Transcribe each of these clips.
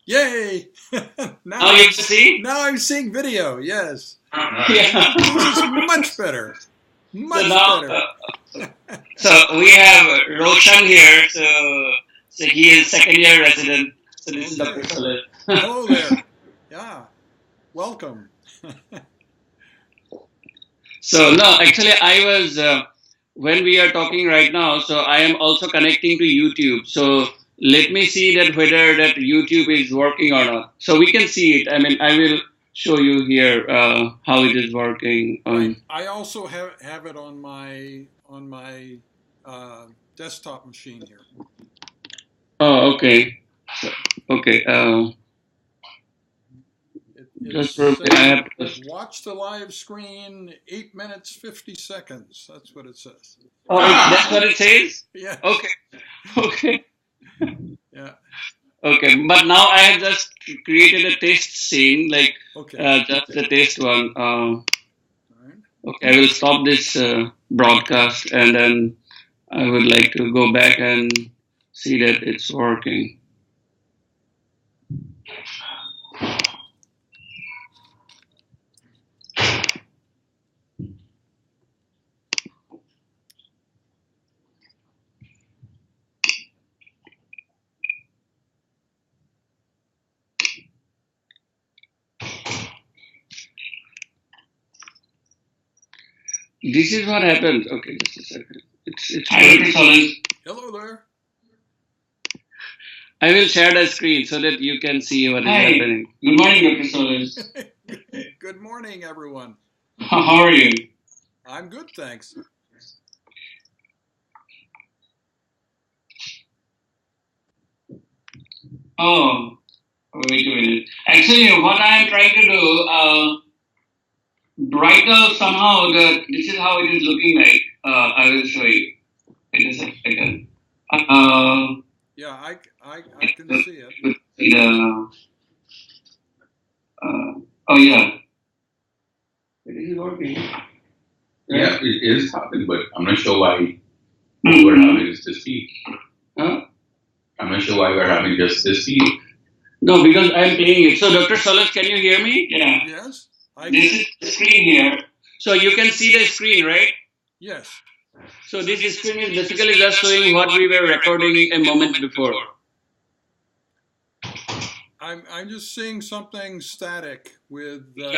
Yay! Now you can see? now I'm seeing video. Yes, Yeah. this is much better. So Much now, better. so we have Roshan here. So he is second year resident. So this is Dr. Okay. Solez. Hello there. Yeah. Welcome. So no, actually I was when we are talking right now. So I am also connecting to YouTube. So let me see that whether that YouTube is working or not. So we can see it. I mean, I will show you here how it is working. I also have it on my uh, desktop machine here. Oh, okay. So, okay. It's Just probably I saying have to. watch the live screen 8 minutes 50 seconds. That's what it says. Oh, that's what it says. Yes. Okay. Okay. Yeah. Okay. But now I have just created a test scene, like Okay. just the test one. All right. Okay, I will stop this broadcast and then I would like to go back and see that it's working. This is what happens. Okay, just a second. It's Hi, Dr. Solez. Hello there. I will share the screen so that you can see what is happening. Good morning, Dr. Solez. Good morning, everyone. How are you? I'm good, thanks. Oh, wait a minute. Actually, what I am trying to do, right now somehow this is how it is looking like. I will show you. Wait a second. Yeah, I can see it. The, oh yeah, it is working. Yeah, it is happening, but I'm not sure why we're having this speed. Huh? I'm not sure why we're having just this speed. No, because I'm playing it. So, Dr. Solas, can you hear me? Yeah. Yes, I This can. is the screen here. So you can see the screen, right? Yes. So this screen is basically just showing what we were recording a moment before. I'm just seeing something static with green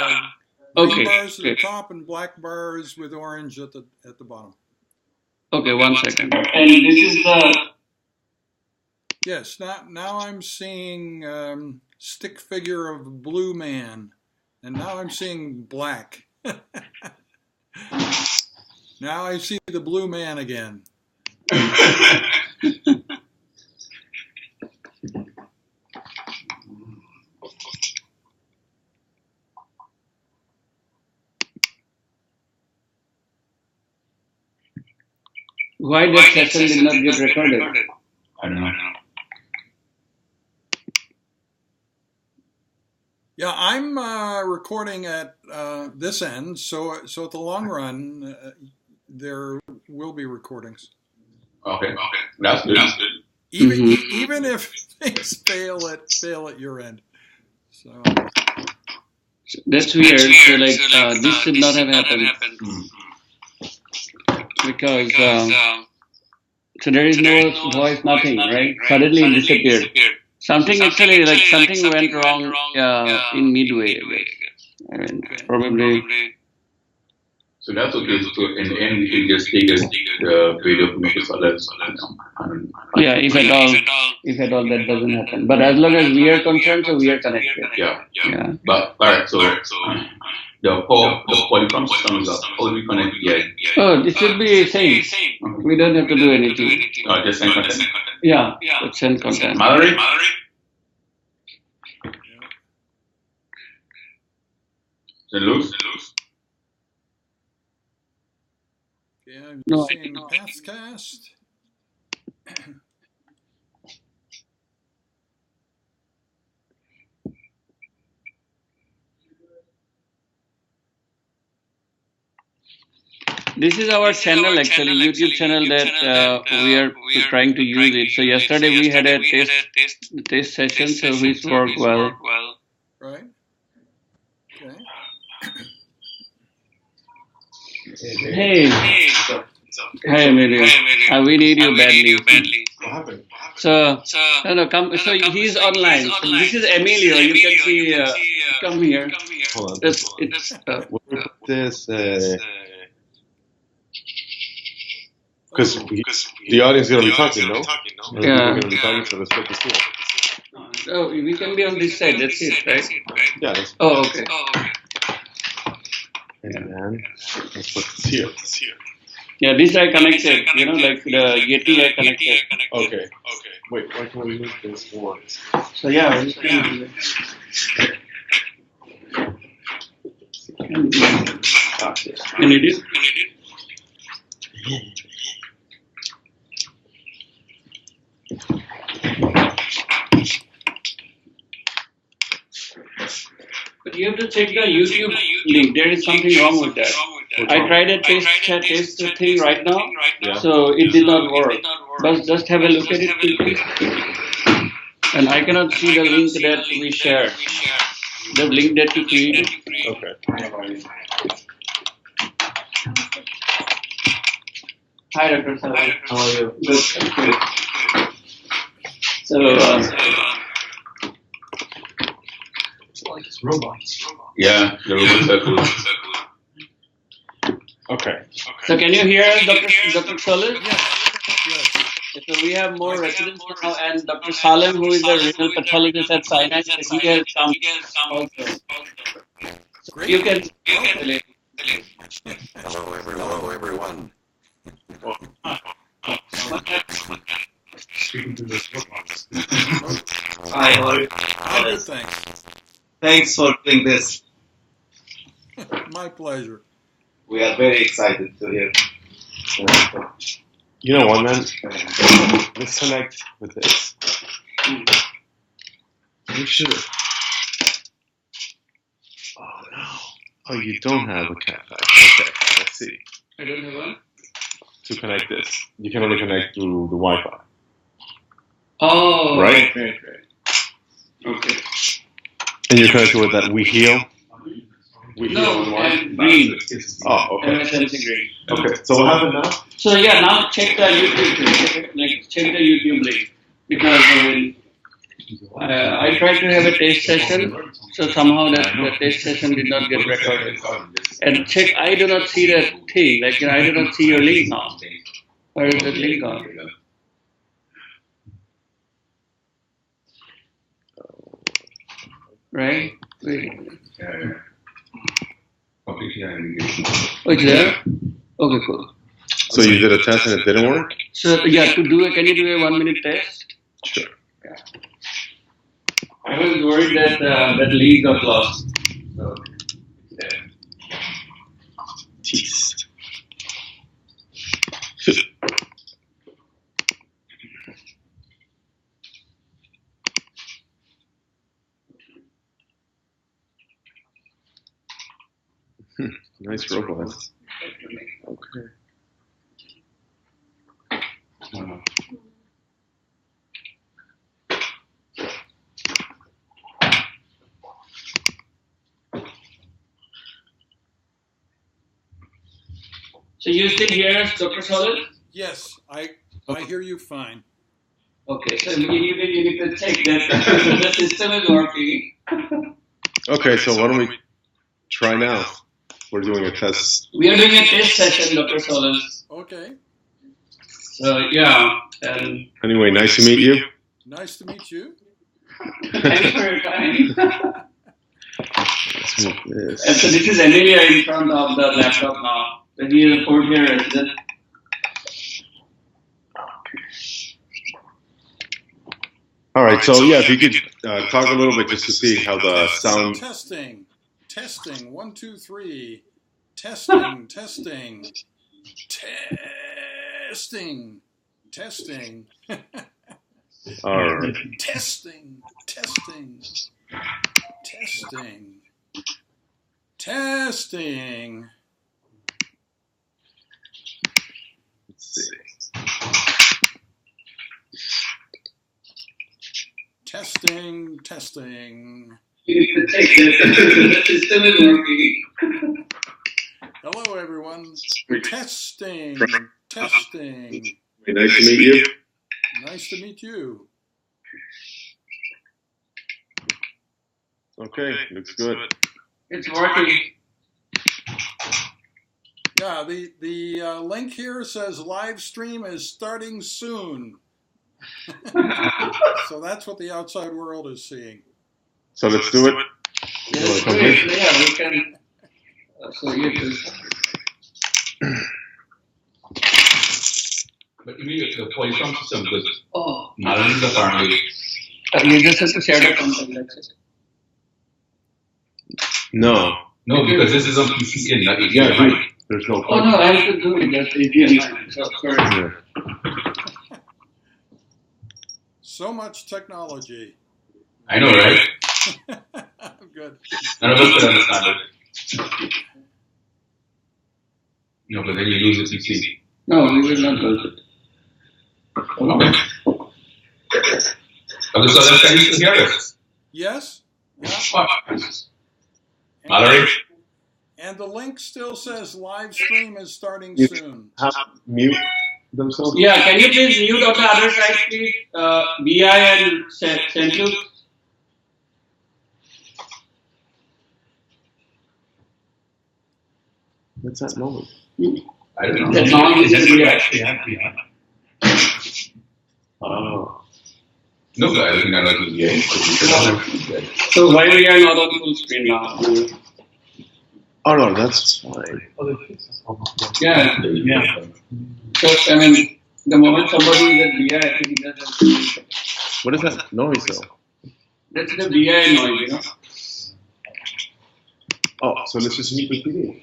Okay. bars at the Okay. top and black bars with orange at the bottom. Okay, 1 second. And this is the Yes. Now I'm seeing stick figure of blue man, and now I'm seeing black. Now I see the blue man again. why that session did not get recorded? I don't know. Yeah, I'm recording at this end, so at the long run, there will be recordings. Okay, that's good. Even if things fail at your end. So That's weird. So like this should not have happened because so there is no voice, nothing, right? Suddenly it disappeared. Something actually like something went wrong in midway, I guess. I mean, probably. So that's okay. So in the end, we can just take the video from Dr. Solez. Yeah, if at all that doesn't happen. But as long as we are concerned, so we are connected. Yeah. Yeah. But all right. So the polycom system is up. How do we connect yet? Oh, this should be same. We don't have to do anything. Just send content. Yeah, let's send content. Mallory. St. Luke's. yeah, I'm No. seeing Pathcast. This is our channel actually, YouTube channel that we are trying to use it. So yesterday we had a test session, so which worked well. Right. Okay. Hey. Hi, Emilio. We need you badly. What happened? So, no, come. So he's online. So this is Emilio. You can see. Come here. Hold on. It's. Where we put this? Because the audience is going to be talking, no? Or Yeah. We're going to be talking, so let's put this here. Oh, we can be on this side. That's it, right? Yeah. Let's, Oh, okay. and then let's put this here. Yeah, this I connected. You know, like the Yeti I connected. Okay. Wait, why can't we move this more? So yeah, we can do it. Can you do? But you have to check the YouTube link. There is something wrong with that. I tried a test thing right now, so it did not work. But just have a look at it quickly. And I cannot see the link that we shared. The link that you created. Okay. Hi, Dr. Solez. How are you? Good. Good. So, Robots. Yeah, the robots are cool. Okay. so can you hear Dr. Solez? Yes. So we have more residents now, and Dr. Salem, who is the renal pathologist at Sinai, he has come also. Great. You can. Hello, everyone. Speaking to this robots. Hi, Lloyd. How good, thanks. Thanks for doing this. My pleasure. We are very excited to hear. You know what, man? Let's connect with this. You should. Oh no. Oh, you don't have a cat pack. Okay, let's see. I don't have one. To connect this, you can only connect through the Wi-Fi. Oh, Right? Okay. And you're connected with that We Heal. We Heal No, on Wi-Fi. and green. Oh, okay. MSNC green. Okay. So what happened now? So yeah, now check the YouTube link. Check the YouTube link because I tried to have a test session, so somehow the test session did not get recorded. And check, I do not see that thing. Like I do not see your link now. Where is that link on? Right? Wait. Oh, it's there? Okay, cool. So you did a test and it didn't work? So yeah, can you do a 1 minute test? Sure. Yeah. I was worried that that link got lost. So, yeah. Teeth. Nice robot. Okay. So you still hear us, Dr. Solez? Yes, I hear you fine. Okay, so you need to check that the system is working. Okay, so why don't we try now? We're doing a test. We are doing a test session, Dr. Solez. Okay. So yeah, and Anyway, nice to meet you. Nice to meet you. thanks for your time. Let's move this. And so this is Emilia in front of the laptop now. So he is a fourth-year resident. All right, so yeah, if you could talk a little bit just to see how the sound. Testing. 1, 2, 3. Testing. All right. Testing. Testing, testing. The system is working. Hello, everyone. Testing, testing. Nice to meet you. Nice to meet you. Okay, looks good. It's working. Yeah, the link here says live stream is starting soon. So that's what the outside world is seeing. So let's do it. Yes, yeah, we can. So you can. But immediately the play some system because Oh, Nalan is apparently. you just have to share the content. That's it. No. No, because this is on PC in, not Yeah, API. dude, there's no Oh no, I should do it. Just API. So sorry. Yeah. So much technology. I know, right? Good. None of us could understand it. No, but then you lose the PC. No, we will not lose it. Okay. Okay, so then can you still hear us? Yes? Yeah. Mallory? And the link still says live stream is starting You soon. have mute themselves? Yeah, can you please mute on the other side, please? BI and Central. What's that noise? I don't know. The noise is BI? Oh. No, but I think I know BI. So why we are not on full screen now? Oh no, that's fine. Yeah, yeah. So I mean, the moment somebody is at BI, I think that's What is that noise though? the BI noise, you know. Oh, so let's just mute the TV.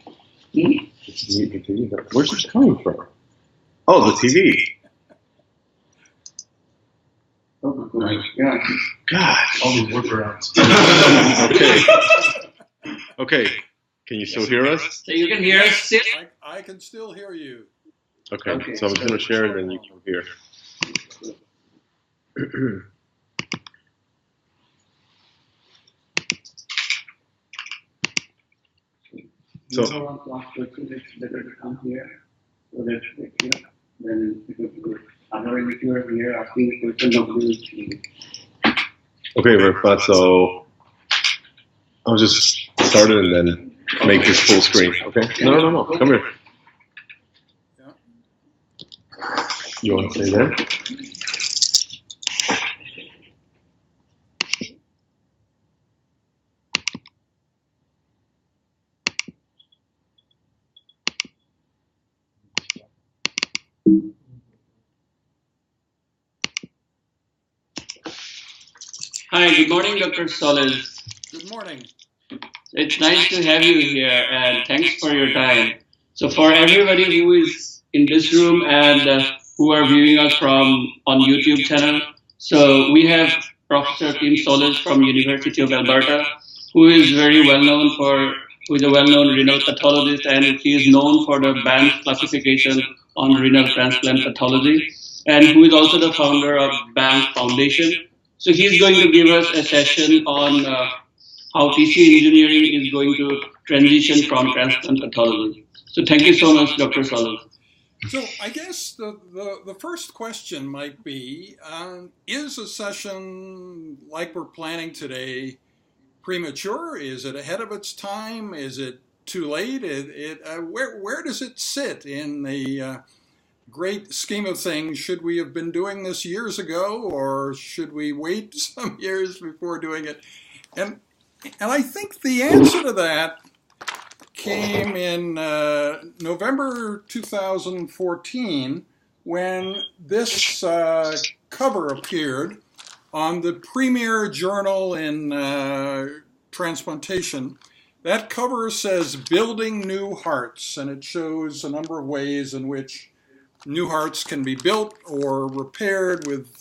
Hmm? Let's mute the TV. Where's this coming from? Oh, the TV. Right. Yeah. God. All these workarounds. Okay. Okay. Can you still hear us? So you can hear us still? I can still hear you. Okay. Okay. So I'm just gonna share and then you can hear. So It's better to come here. So that's like here. Then it will be good. Otherwise, if you are here asking a question, nobody will see it. okay, Rifat, so I'll just start it and then make this full screen. Okay? No. Come here. You want to stay there? Hi, good morning, Dr. Solez. Good morning. It's nice to have you here and thanks for your time. So for everybody who is in this room and who are viewing us from on YouTube channel, so we have Professor Tim Solez from University of Alberta, who is very well known who is a well-known renal pathologist, and he is known for the Banff classification on renal transplant pathology, and who is also the founder of Banff Foundation. So he's going to give us a session on how TC engineering is going to transition from transplant pathology. So thank you so much, Dr. Solez. So I guess the first question might be, is a session like we're planning today premature? Is it ahead of its time? Is it too late? Where does it sit in the great scheme of things? Should we have been doing this years ago, or should we wait some years before doing it? And I think the answer to that came in November 2014 when this cover appeared on the premier journal in transplantation. That cover says "Building New Hearts," and it shows a number of ways in which new hearts can be built or repaired with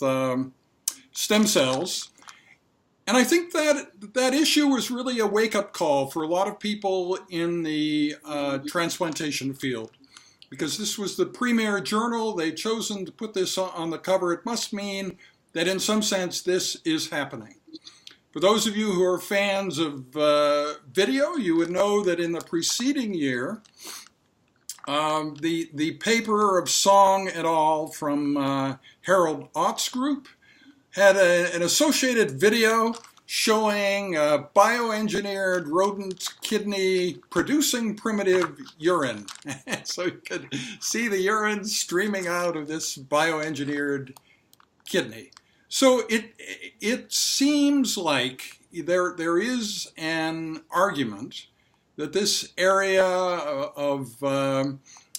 stem cells. And I think that issue was really a wake-up call for a lot of people in the transplantation field, because this was the premier journal. They'd chosen to put this on the cover. It must mean that in some sense this is happening. For those of you who are fans of video, you would know that in the preceding year, the paper of Song et al. From Harold Ott's group had an associated video showing a bioengineered rodent kidney producing primitive urine. So you could see the urine streaming out of this bioengineered kidney. So it seems like there is an argument that this area of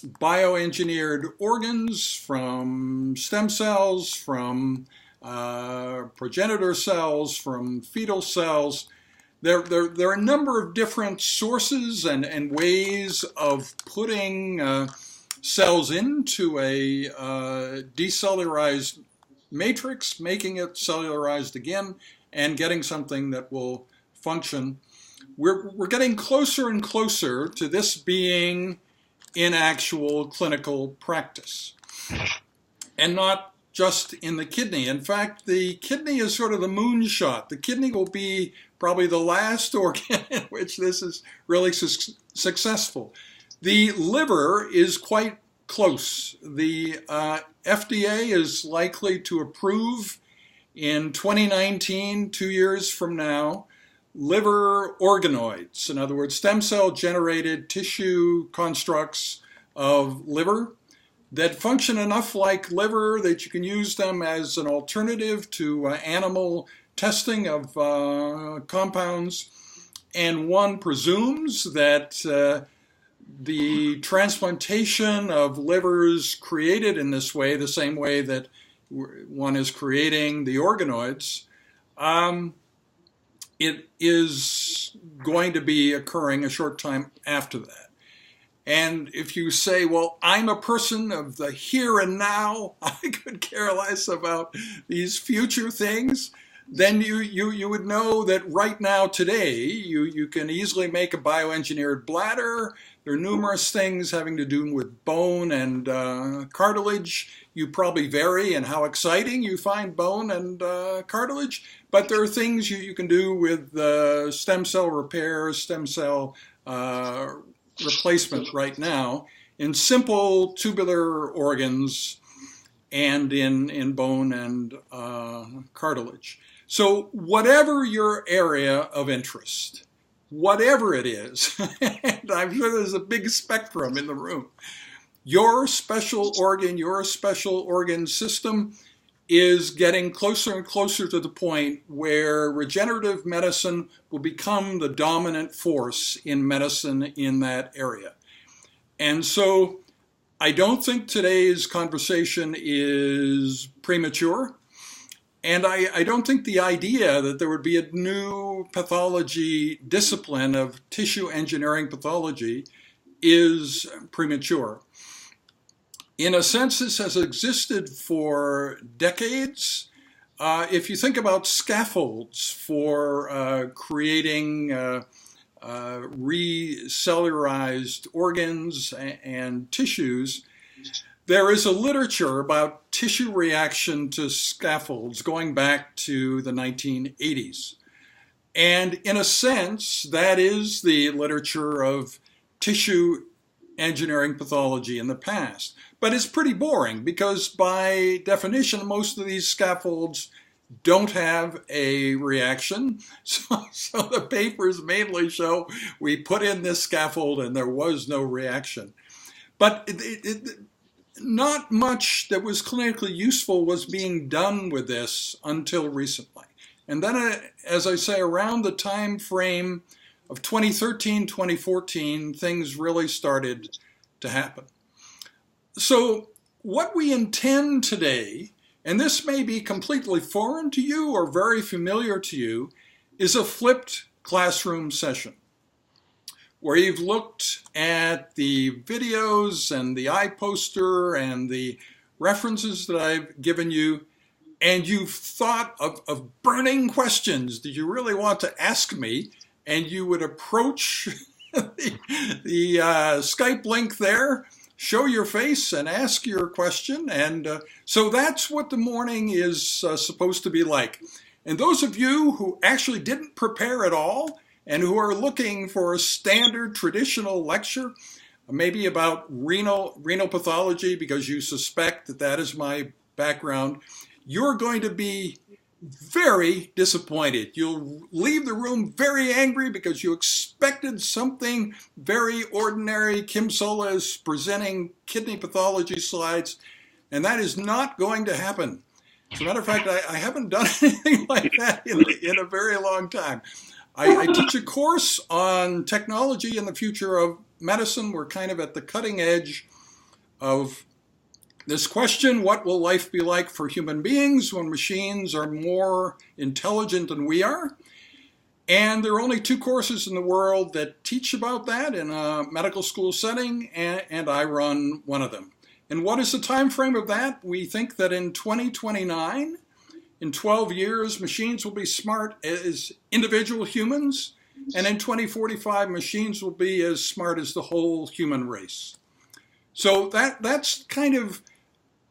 bioengineered organs from stem cells, from progenitor cells, from fetal cells, there are a number of different sources and ways of putting cells into a decellularized matrix, making it cellularized again, and getting something that will function. We're getting closer and closer to this being in actual clinical practice, and not just in the kidney. In fact, the kidney is sort of the moonshot. The kidney will be probably the last organ in which this is really successful. The liver is quite close. The FDA is likely to approve in 2019, 2 years from now, liver organoids. In other words, stem cell generated tissue constructs of liver that function enough like liver that you can use them as an alternative to animal testing of compounds. And one presumes that the transplantation of livers created in this way, the same way that one is creating the organoids, it is going to be occurring a short time after that. And if you say, well, I'm a person of the here and now, I could care less about these future things, then you would know that right now, today, you can easily make a bioengineered bladder. There are numerous things having to do with bone and cartilage. You probably vary in how exciting you find bone and cartilage, but there are things you can do with stem cell repair, stem cell replacement right now in simple tubular organs and in bone and cartilage. So whatever your area of interest, whatever it is, and I'm sure there's a big spectrum in the room, your special organ system is getting closer and closer to the point where regenerative medicine will become the dominant force in medicine in that area. And so I don't think today's conversation is premature. And I don't think the idea that there would be a new pathology discipline of tissue engineering pathology is premature. In a sense, this has existed for decades. If you think about scaffolds for creating recellularized organs and tissues, there is a literature about tissue reaction to scaffolds going back to the 1980s. And in a sense, that is the literature of tissue engineering pathology in the past. But it's pretty boring because by definition, most of these scaffolds don't have a reaction. So the papers mainly show we put in this scaffold and there was no reaction. But not much that was clinically useful was being done with this until recently. And then, as I say, around the time frame of 2013, 2014, things really started to happen. So what we intend today, and this may be completely foreign to you or very familiar to you, is a flipped classroom session, where you've looked at the videos and the iPoster and the references that I've given you, and you've thought of burning questions that you really want to ask me, and you would approach the Skype link there, show your face and ask your question. And so that's what the morning is supposed to be like. And those of you who actually didn't prepare at all and who are looking for a standard traditional lecture, maybe about renal pathology, because you suspect that that is my background, you're going to be very disappointed. You'll leave the room very angry because you expected something very ordinary, Kim Solez presenting kidney pathology slides, and that is not going to happen. As a matter of fact, I haven't done anything like that in a very long time. I teach a course on technology and the future of medicine. We're kind of at the cutting edge of this question: what will life be like for human beings when machines are more intelligent than we are? And there are only 2 courses in the world that teach about that in a medical school setting, and I run one of them. And what is the time frame of that? We think that in 2029, in 12 years, machines will be smart as individual humans, and in 2045, machines will be as smart as the whole human race. So that's kind of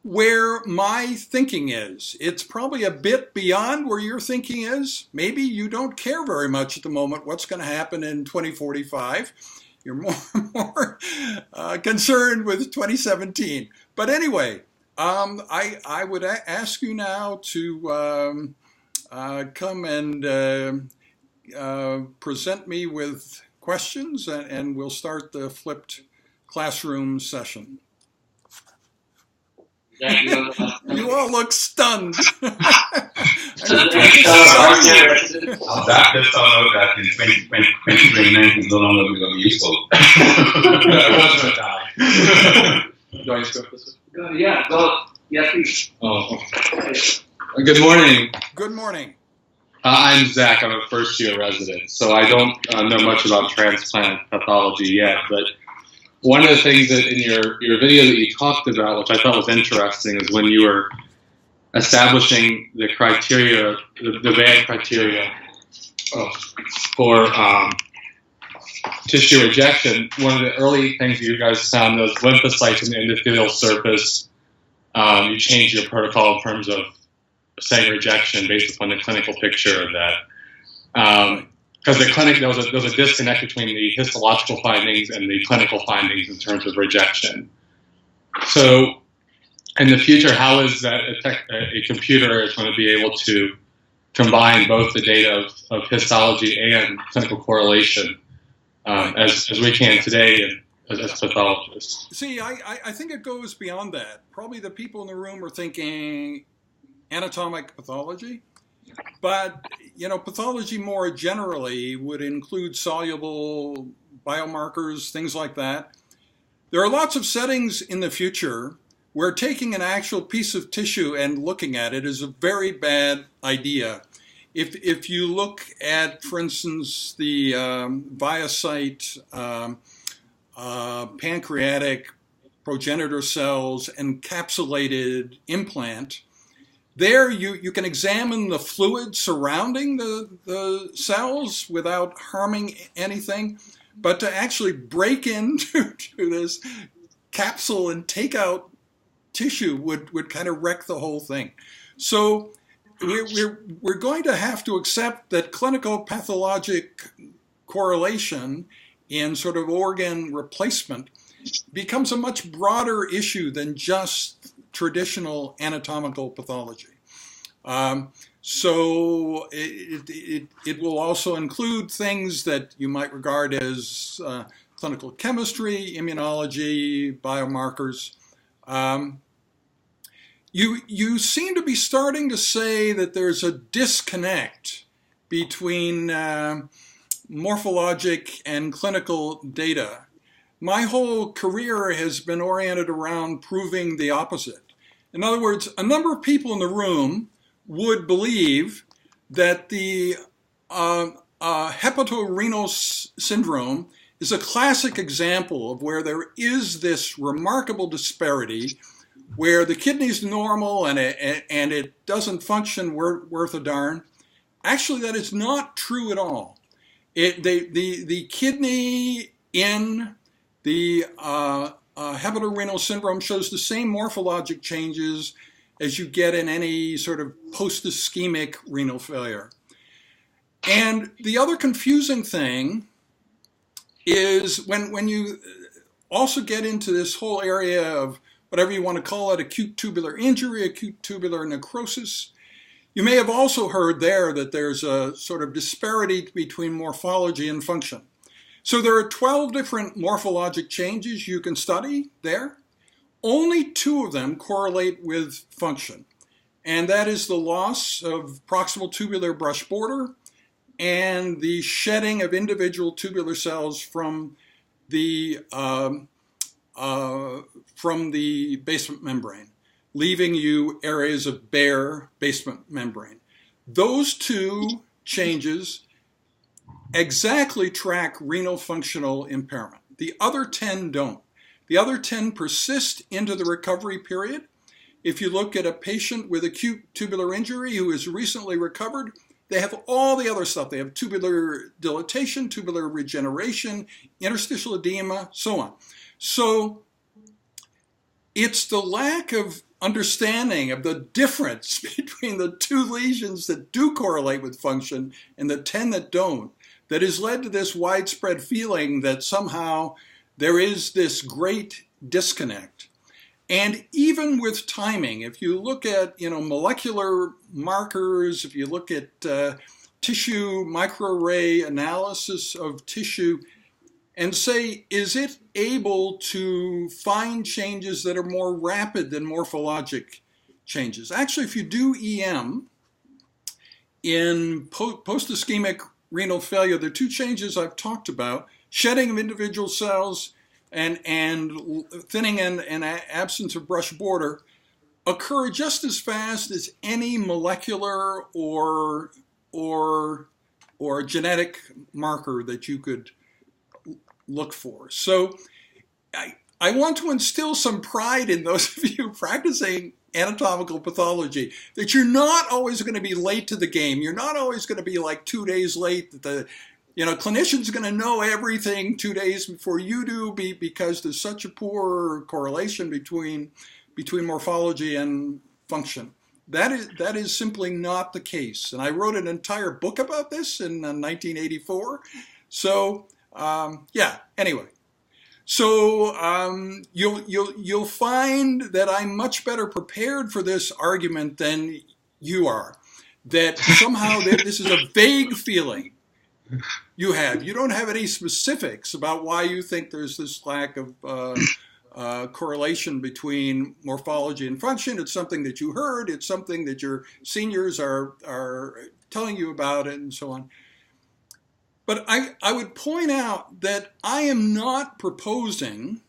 where my thinking is. It's probably a bit beyond where your thinking is. Maybe you don't care very much at the moment what's going to happen in 2045. You're more concerned with 2017. But anyway, I would ask you now to come and present me with questions, and we'll start the flipped classroom session. You all look stunned. That does sound out that in 2029 is no longer going to be useful. Everyone's going to die. Do I need to go this way? Yeah, go. Yeah, please. Oh, okay. Good morning. Good morning. I'm Zach. I'm a first-year resident, so I don't know much about transplant pathology yet, but one of the things that in your video that you talked about, which I thought was interesting, is when you were establishing the criteria, the bad criteria for tissue rejection. One of the early things you guys found was lymphocytes in the endothelial surface. You changed your protocol in terms of saying rejection based upon the clinical picture of that. Because the clinic, there was a disconnect between the histological findings and the clinical findings in terms of rejection. So, in the future, how is that a computer is going to be able to combine both the data of histology and clinical correlation as we can today as pathologists? See, I think it goes beyond that. Probably the people in the room are thinking anatomic pathology. But, pathology more generally would include soluble biomarkers, things like that. There are lots of settings in the future where taking an actual piece of tissue and looking at it is a very bad idea. If you look at, for instance, the ViaCyte pancreatic progenitor cells encapsulated implant, there you can examine the fluid surrounding the cells without harming anything, but to actually break into this capsule and take out tissue would kind of wreck the whole thing. So we're going to have to accept that clinical pathologic correlation in sort of organ replacement becomes a much broader issue than just traditional anatomical pathology. So it will also include things that you might regard as clinical chemistry, immunology, biomarkers. You seem to be starting to say that there's a disconnect between morphologic and clinical data. My whole career has been oriented around proving the opposite. In other words, a number of people in the room would believe that the hepatorenal syndrome is a classic example of where there is this remarkable disparity where the kidney's normal and it doesn't function worth a darn. Actually, that is not true at all. The kidney in the hepatorenal syndrome shows the same morphologic changes as you get in any sort of post-ischemic renal failure. And the other confusing thing is when you also get into this whole area of whatever you want to call it, acute tubular injury, acute tubular necrosis, you may have also heard there that there's a sort of disparity between morphology and function. So there are 12 different morphologic changes you can study there. Only 2 of them correlate with function, and that is the loss of proximal tubular brush border and the shedding of individual tubular cells from the basement membrane, leaving you areas of bare basement membrane. Those 2 changes exactly track renal functional impairment. The other 10 don't. The other 10 persist into the recovery period. If you look at a patient with acute tubular injury who is recently recovered, they have all the other stuff. They have tubular dilatation, tubular regeneration, interstitial edema, so on. So it's the lack of understanding of the difference between the 2 lesions that do correlate with function and the 10 that don't that has led to this widespread feeling that somehow there is this great disconnect. And even with timing, if you look at molecular markers, if you look at tissue microarray analysis of tissue, and say, is it able to find changes that are more rapid than morphologic changes? Actually, if you do EM in post-ischemic renal failure, the 2 changes I've talked about, shedding of individual cells and thinning and absence of brush border, occur just as fast as any molecular or genetic marker that you could look for. So I want to instill some pride in those of you practicing anatomical pathology, that you're not always going to be late to the game. You're not always going to be like 2 days late. That the clinician's going to know everything 2 days before you do, because there's such a poor correlation between morphology and function. That is simply not the case. And I wrote an entire book about this in 1984. So anyway. So you'll find that I'm much better prepared for this argument than you are. That somehow this is a vague feeling you have. You don't have any specifics about why you think there's this lack of correlation between morphology and function. It's something that you heard. It's something that your seniors are telling you about, and so on. But I would point out that I am not proposing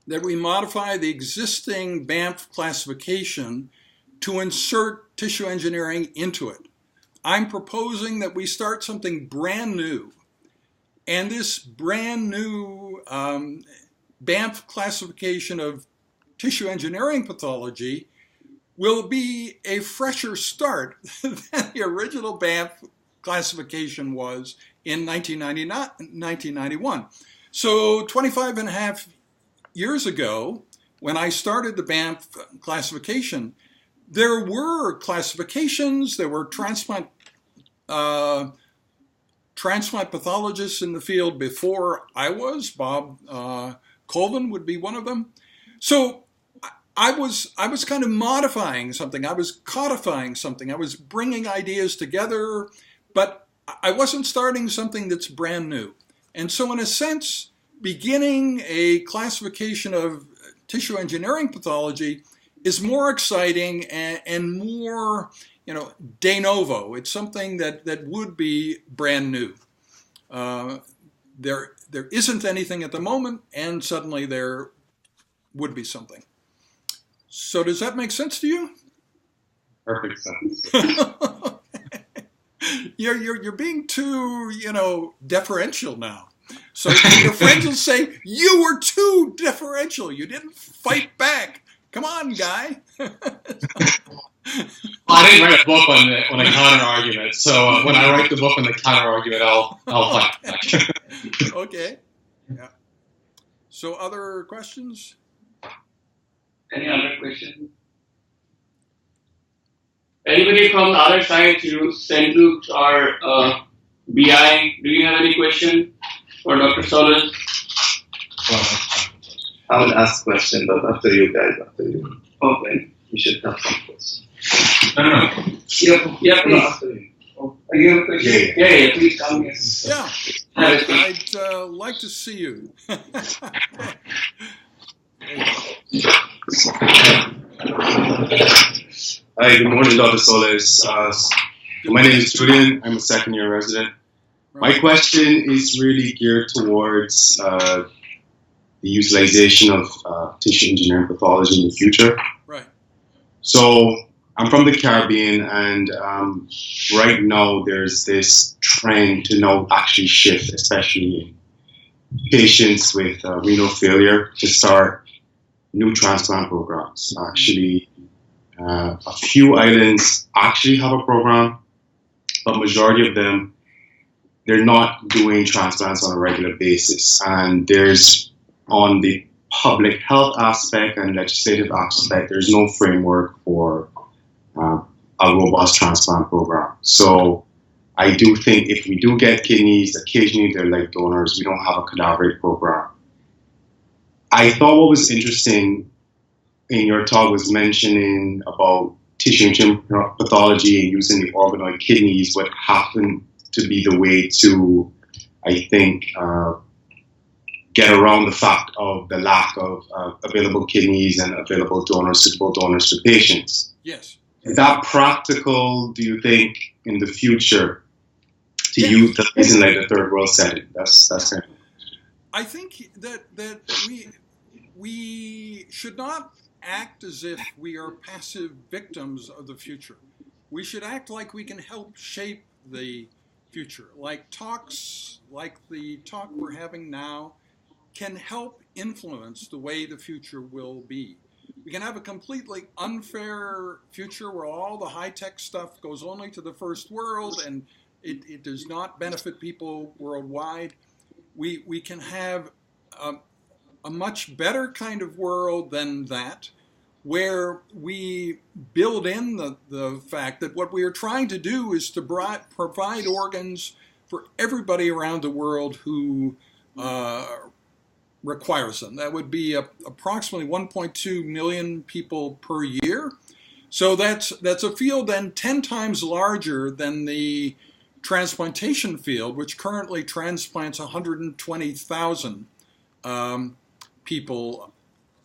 that we modify the existing BAMF classification to insert tissue engineering into it. I'm proposing that we start something brand new. And this brand new BAMF classification of tissue engineering pathology will be a fresher start than the original BAMF classification was in 1991. So 25 and a half years ago, when I started the BAMF classification, there were classifications, there were transplant pathologists in the field before I was. Bob Colvin would be one of them. So I was kind of modifying something. I was codifying something. I was bringing ideas together, but I wasn't starting something that's brand new. And so in a sense, beginning a classification of tissue engineering pathology is more exciting and more, de novo. It's something that would be brand new. There isn't anything at the moment, and suddenly there would be something. So does that make sense to you? Perfect sense. You're being too, deferential now. So your friends will say, you were too deferential. You didn't fight back. Come on, guy. I didn't write a book on a counter argument, so when I write the book on the counter argument, I'll fight back. Okay. Yeah. So other questions? Any other question? Anybody from the other side, St. Luke's or BI, do you have any question for Dr. Solez? I will ask question, but after you guys, after you. Okay. You should have some question. No. Yeah, please. After you. You have a question? Yeah, please come here. Yeah, Have a seat. I'd like to see you. Hi, good morning, Dr. Solez. My name is Julian. I'm a second-year resident. My question is really geared towards the utilization of tissue engineering pathology in the future. Right. So I'm from the Caribbean, and right now there's this trend to now actually shift, especially in patients with renal failure, to start new transplant programs. Actually, a few islands actually have a program, but majority of them, they're not doing transplants on a regular basis. And there's, on the public health aspect and legislative aspect, there's no framework for a robust transplant program. So I do think if we do get kidneys, occasionally they're like donors, we don't have a cadaver program. I thought what was interesting in your talk was mentioning about tissue engineering pathology and using the organoid kidneys would happen to be the way to, I think, get around the fact of the lack of available kidneys and available donors, suitable donors for patients. Yes. Is that practical, do you think, in the future to use in like the third world setting? That's it. I think that we should not act as if we are passive victims of the future. We should act like we can help shape the future. Like talks, like the talk we're having now, can help influence the way the future will be. We can have a completely unfair future where all the high-tech stuff goes only to the first world and it does not benefit people worldwide. We can have a much better kind of world than that, where we build in the fact that what we are trying to do is to provide organs for everybody around the world who requires them. That would be approximately 1.2 million people per year. So that's a field then 10 times larger than the transplantation field, which currently transplants 120,000 people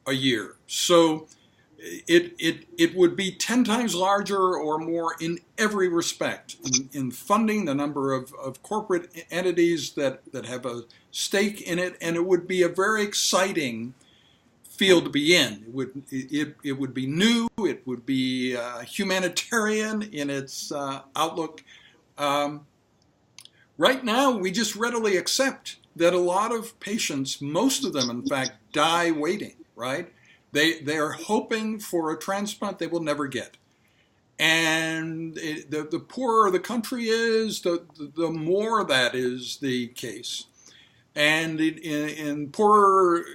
a year. So it would be 10 times larger or more in every respect, in funding, the number of corporate entities that have a stake in it, and it would be a very exciting field to be in. It would be new, it would be humanitarian in its outlook. Right now, we just readily accept that a lot of patients, most of them in fact, die waiting, right? They are hoping for a transplant they will never get. And the poorer the country is, the more that is the case. And in poorer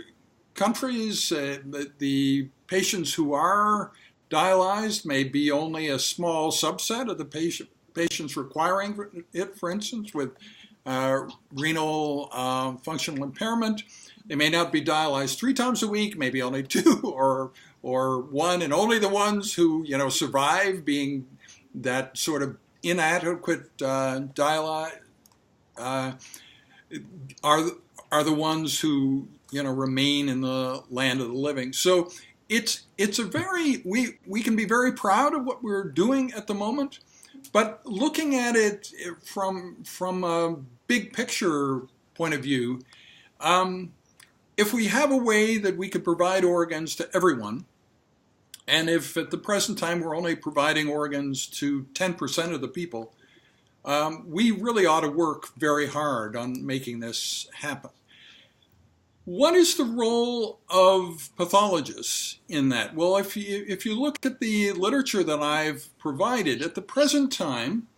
countries, the patients who are dialyzed may be only a small subset of the patients requiring it, for instance, with renal functional impairment. They may not be dialyzed 3 times a week, maybe only 2 or 1, and only the ones who survive being that sort of inadequate dialyze are the ones who remain in the land of the living. So it's a very we can be very proud of what we're doing at the moment, but looking at it from a big picture point of view. If we have a way that we could provide organs to everyone, and if at the present time we're only providing organs to 10% of the people, we really ought to work very hard on making this happen. What is the role of pathologists in that? Well, if you look at the literature that I've provided, at the present time,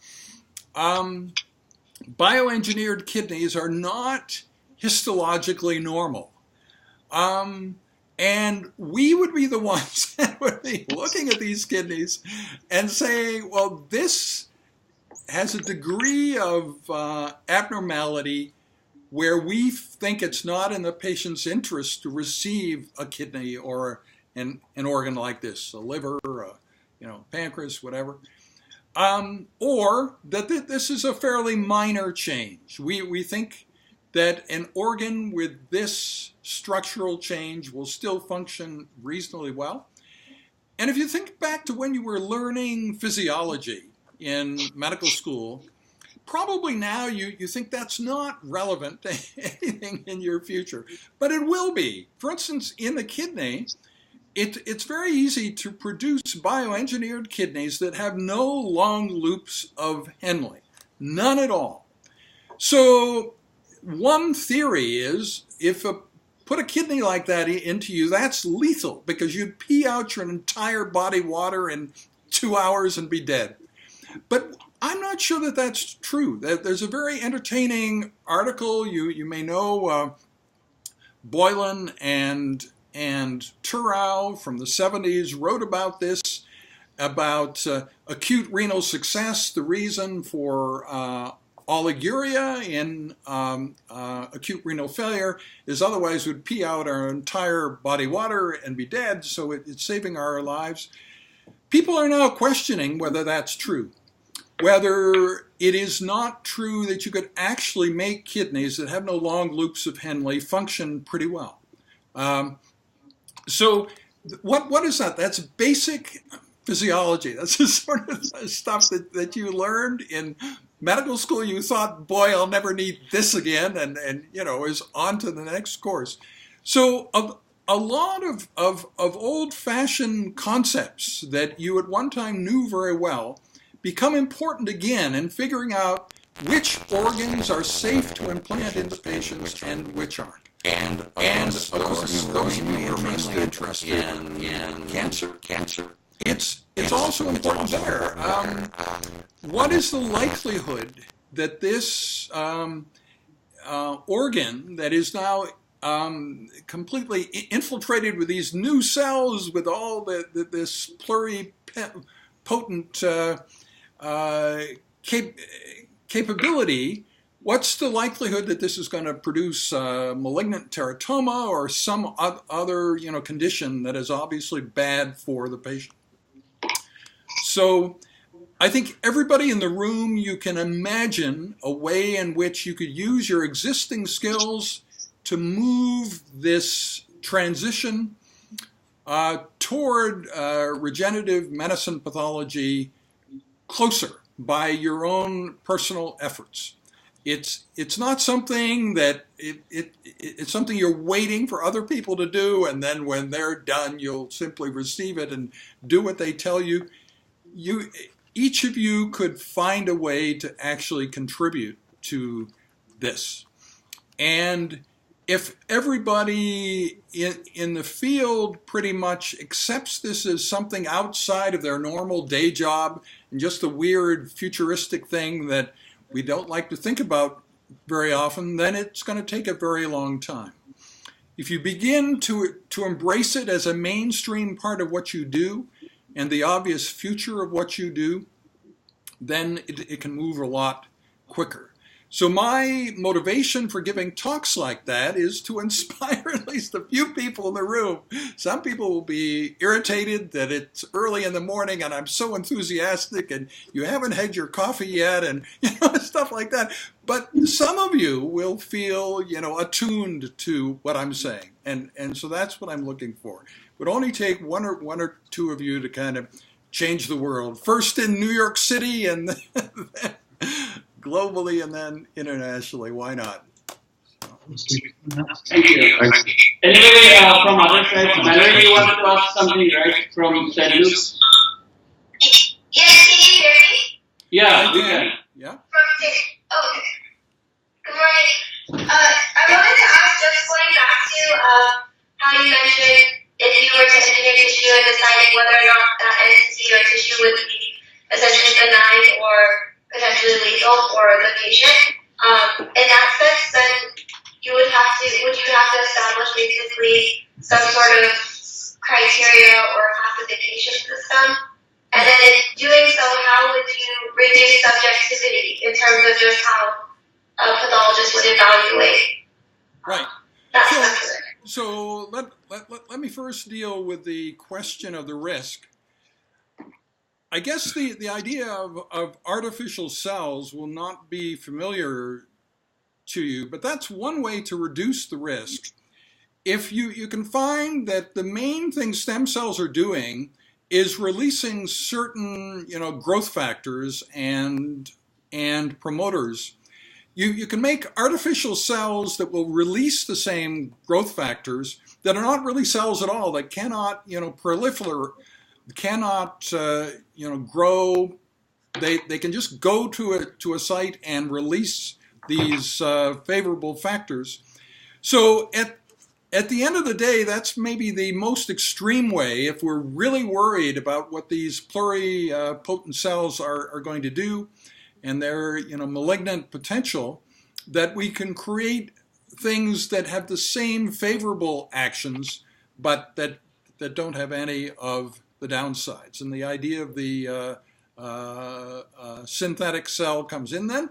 bioengineered kidneys are not histologically normal. And we would be the ones that would be looking at these kidneys and saying, well, this has a degree of abnormality where we think it's not in the patient's interest to receive a kidney or an organ like this, a liver, pancreas, whatever, or that this is a fairly minor change. We think that an organ with this structural change will still function reasonably well. And if you think back to when you were learning physiology in medical school, probably now you think that's not relevant to anything in your future, but it will be. For instance, in the kidney, it's very easy to produce bioengineered kidneys that have no long loops of Henle, none at all. So one theory is if put a kidney like that into you, that's lethal because you'd pee out your entire body water in 2 hours and be dead. But I'm not sure that that's true. There's a very entertaining article, you may know, Boylan and Turau from the 70s wrote about this, about acute renal success, the reason for oliguria in acute renal failure is otherwise we'd pee out our entire body water and be dead, so it's saving our lives. People are now questioning whether that's true, whether it is not true that you could actually make kidneys that have no long loops of Henle function pretty well. So what is that? That's basic physiology. That's the sort of stuff that you learned in medical school. You thought, boy, I'll never need this again, and is on to the next course. So a lot of old-fashioned concepts that you at one time knew very well become important again in figuring out which organs are safe to implant into patients and which aren't. And of course, those of you who are interested in cancer, it's also important there. What is the likelihood that this organ that is now completely infiltrated with these new cells, with all this pluripotent capability, what's the likelihood that this is going to produce malignant teratoma or some other condition that is obviously bad for the patient? So I think everybody in the room, you can imagine a way in which you could use your existing skills to move this transition toward regenerative medicine pathology closer by your own personal efforts. It's not something that it's something you're waiting for other people to do, and then when they're done, you'll simply receive it and do what they tell you. Each of you could find a way to actually contribute to this. And if everybody in the field pretty much accepts this as something outside of their normal day job and just a weird futuristic thing that we don't like to think about very often, then it's going to take a very long time. If you begin to embrace it as a mainstream part of what you do and the obvious future of what you do, then it can move a lot quicker. So my motivation for giving talks like that is to inspire at least a few people in the room. Some people will be irritated that it's early in the morning and I'm so enthusiastic and you haven't had your coffee yet and stuff like that. But some of you will feel attuned to what I'm saying, and so that's what I'm looking for. It would only take one or two of you to kind of change the world. First in New York City and then globally and then internationally. Why not? Thank you. Anyway, from other side, Mallory, you wanted to ask something, right? From St. Luke's? Yes, can you hear me? Yeah, we can. Yeah. Okay. Good morning. I wanted to ask, just going back to how you mentioned if you were to engineer tissue and deciding whether or not that entity or tissue would be essentially benign or potentially lethal for the patient. In that sense, then would you have to establish basically some sort of criteria or classification system? And then in doing so, how would you reduce subjectivity in terms of just how a pathologist would evaluate? Right. That factor? So let me first deal with the question of the risk. I guess the idea of artificial cells will not be familiar to you, but that's one way to reduce the risk. If you can find that the main thing stem cells are doing is releasing certain growth factors and promoters, you can make artificial cells that will release the same growth factors that are not really cells at all, that cannot proliferate, cannot grow. They can just go to a site and release these favorable factors. So at the end of the day, that's maybe the most extreme way, if we're really worried about what these pluripotent cells are going to do and their malignant potential, that we can create things that have the same favorable actions, but that don't have any of the downsides. And the idea of the synthetic cell comes in then.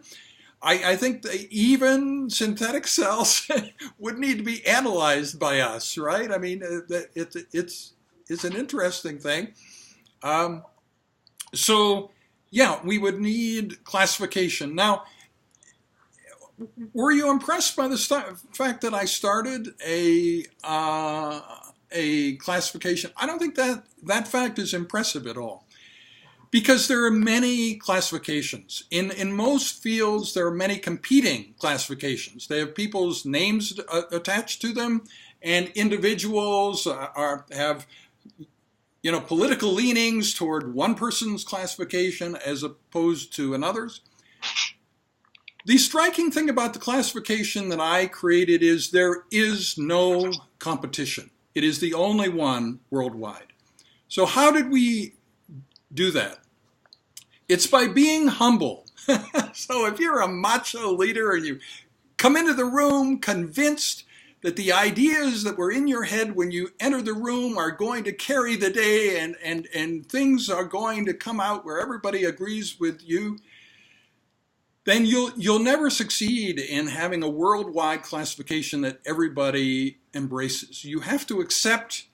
I think that even synthetic cells would need to be analyzed by us, right? I mean, it's an interesting thing. So, yeah, we would need classification. Now, were you impressed by the fact that I started a classification? I don't think that fact is impressive at all. Because there are many classifications. In most fields, there are many competing classifications. They have people's names attached to them, and individuals have political leanings toward one person's classification as opposed to another's. The striking thing about the classification that I created is there is no competition. It is the only one worldwide. So how did we do that? It's by being humble. So if you're a macho leader and you come into the room convinced that the ideas that were in your head when you enter the room are going to carry the day and things are going to come out where everybody agrees with you, then you'll never succeed in having a worldwide classification that everybody embraces. You have to accept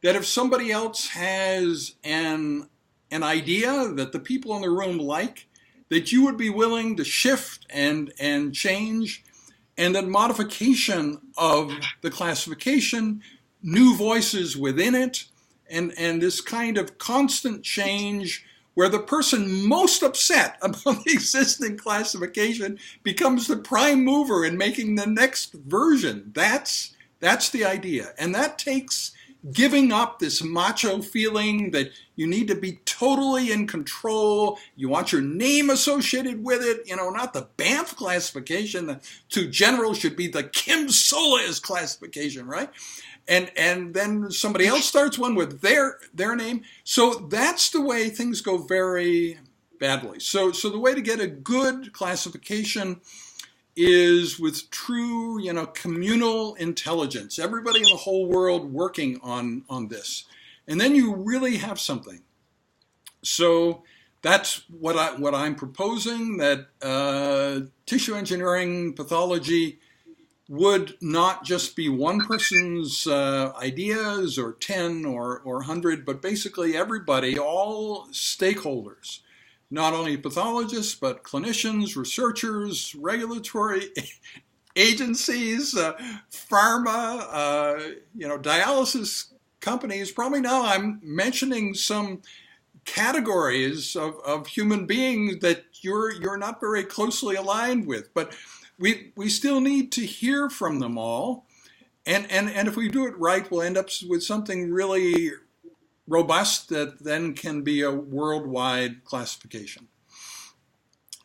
that if somebody else has an idea that the people in the room like, that you would be willing to shift and change, and that modification of the classification, new voices within it, and this kind of constant change where the person most upset about the existing classification becomes the prime mover in making the next version. That's the idea. And that takes giving up this macho feeling that you need to be totally in control. You want your name associated with it, not the Banff classification. The too general should be the Kim Solez classification, right? And then somebody else starts one with their name. So that's the way things go very badly. So the way to get a good classification is with true, communal intelligence. Everybody in the whole world working on this. And then you really have something. So that's what I'm proposing, that tissue engineering pathology would not just be one person's ideas or 10 or 100, but basically everybody, all stakeholders. Not only pathologists, but clinicians, researchers, regulatory agencies, pharma, dialysis companies. Probably now I'm mentioning some categories of human beings that you're not very closely aligned with, but we still need to hear from them all, and if we do it right, we'll end up with something really robust that then can be a worldwide classification.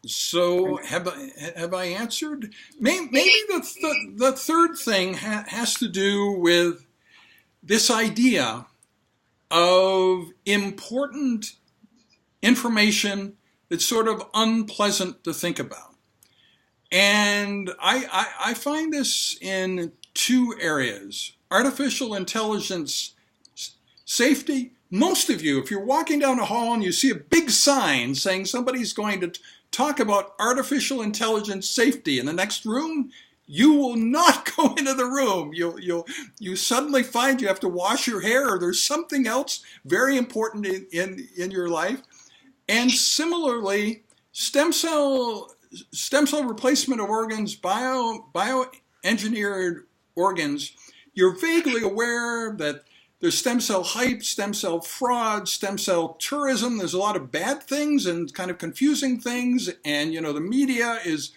So have I answered? Maybe the third thing has to do with this idea of important information that's sort of unpleasant to think about. And I find this in two areas. Artificial intelligence safety. Most of you, if you're walking down a hall and you see a big sign saying somebody's going to talk about artificial intelligence safety in the next room, you will not go into the room. You suddenly find you have to wash your hair, or there's something else very important in your life. And similarly, stem cell replacement of organs, bioengineered organs, you're vaguely aware that there's stem cell hype, stem cell fraud, stem cell tourism. There's a lot of bad things and kind of confusing things. And, the media is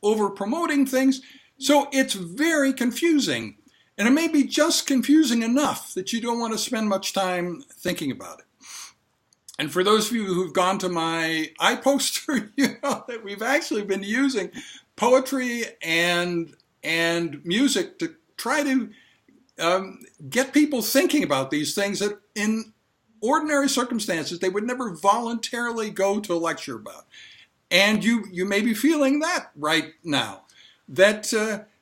over promoting things. So it's very confusing. And it may be just confusing enough that you don't want to spend much time thinking about it. And for those of you who've gone to my iPoster, you know that we've actually been using poetry and music to try to get people thinking about these things that in ordinary circumstances they would never voluntarily go to a lecture about. And you may be feeling that right now, that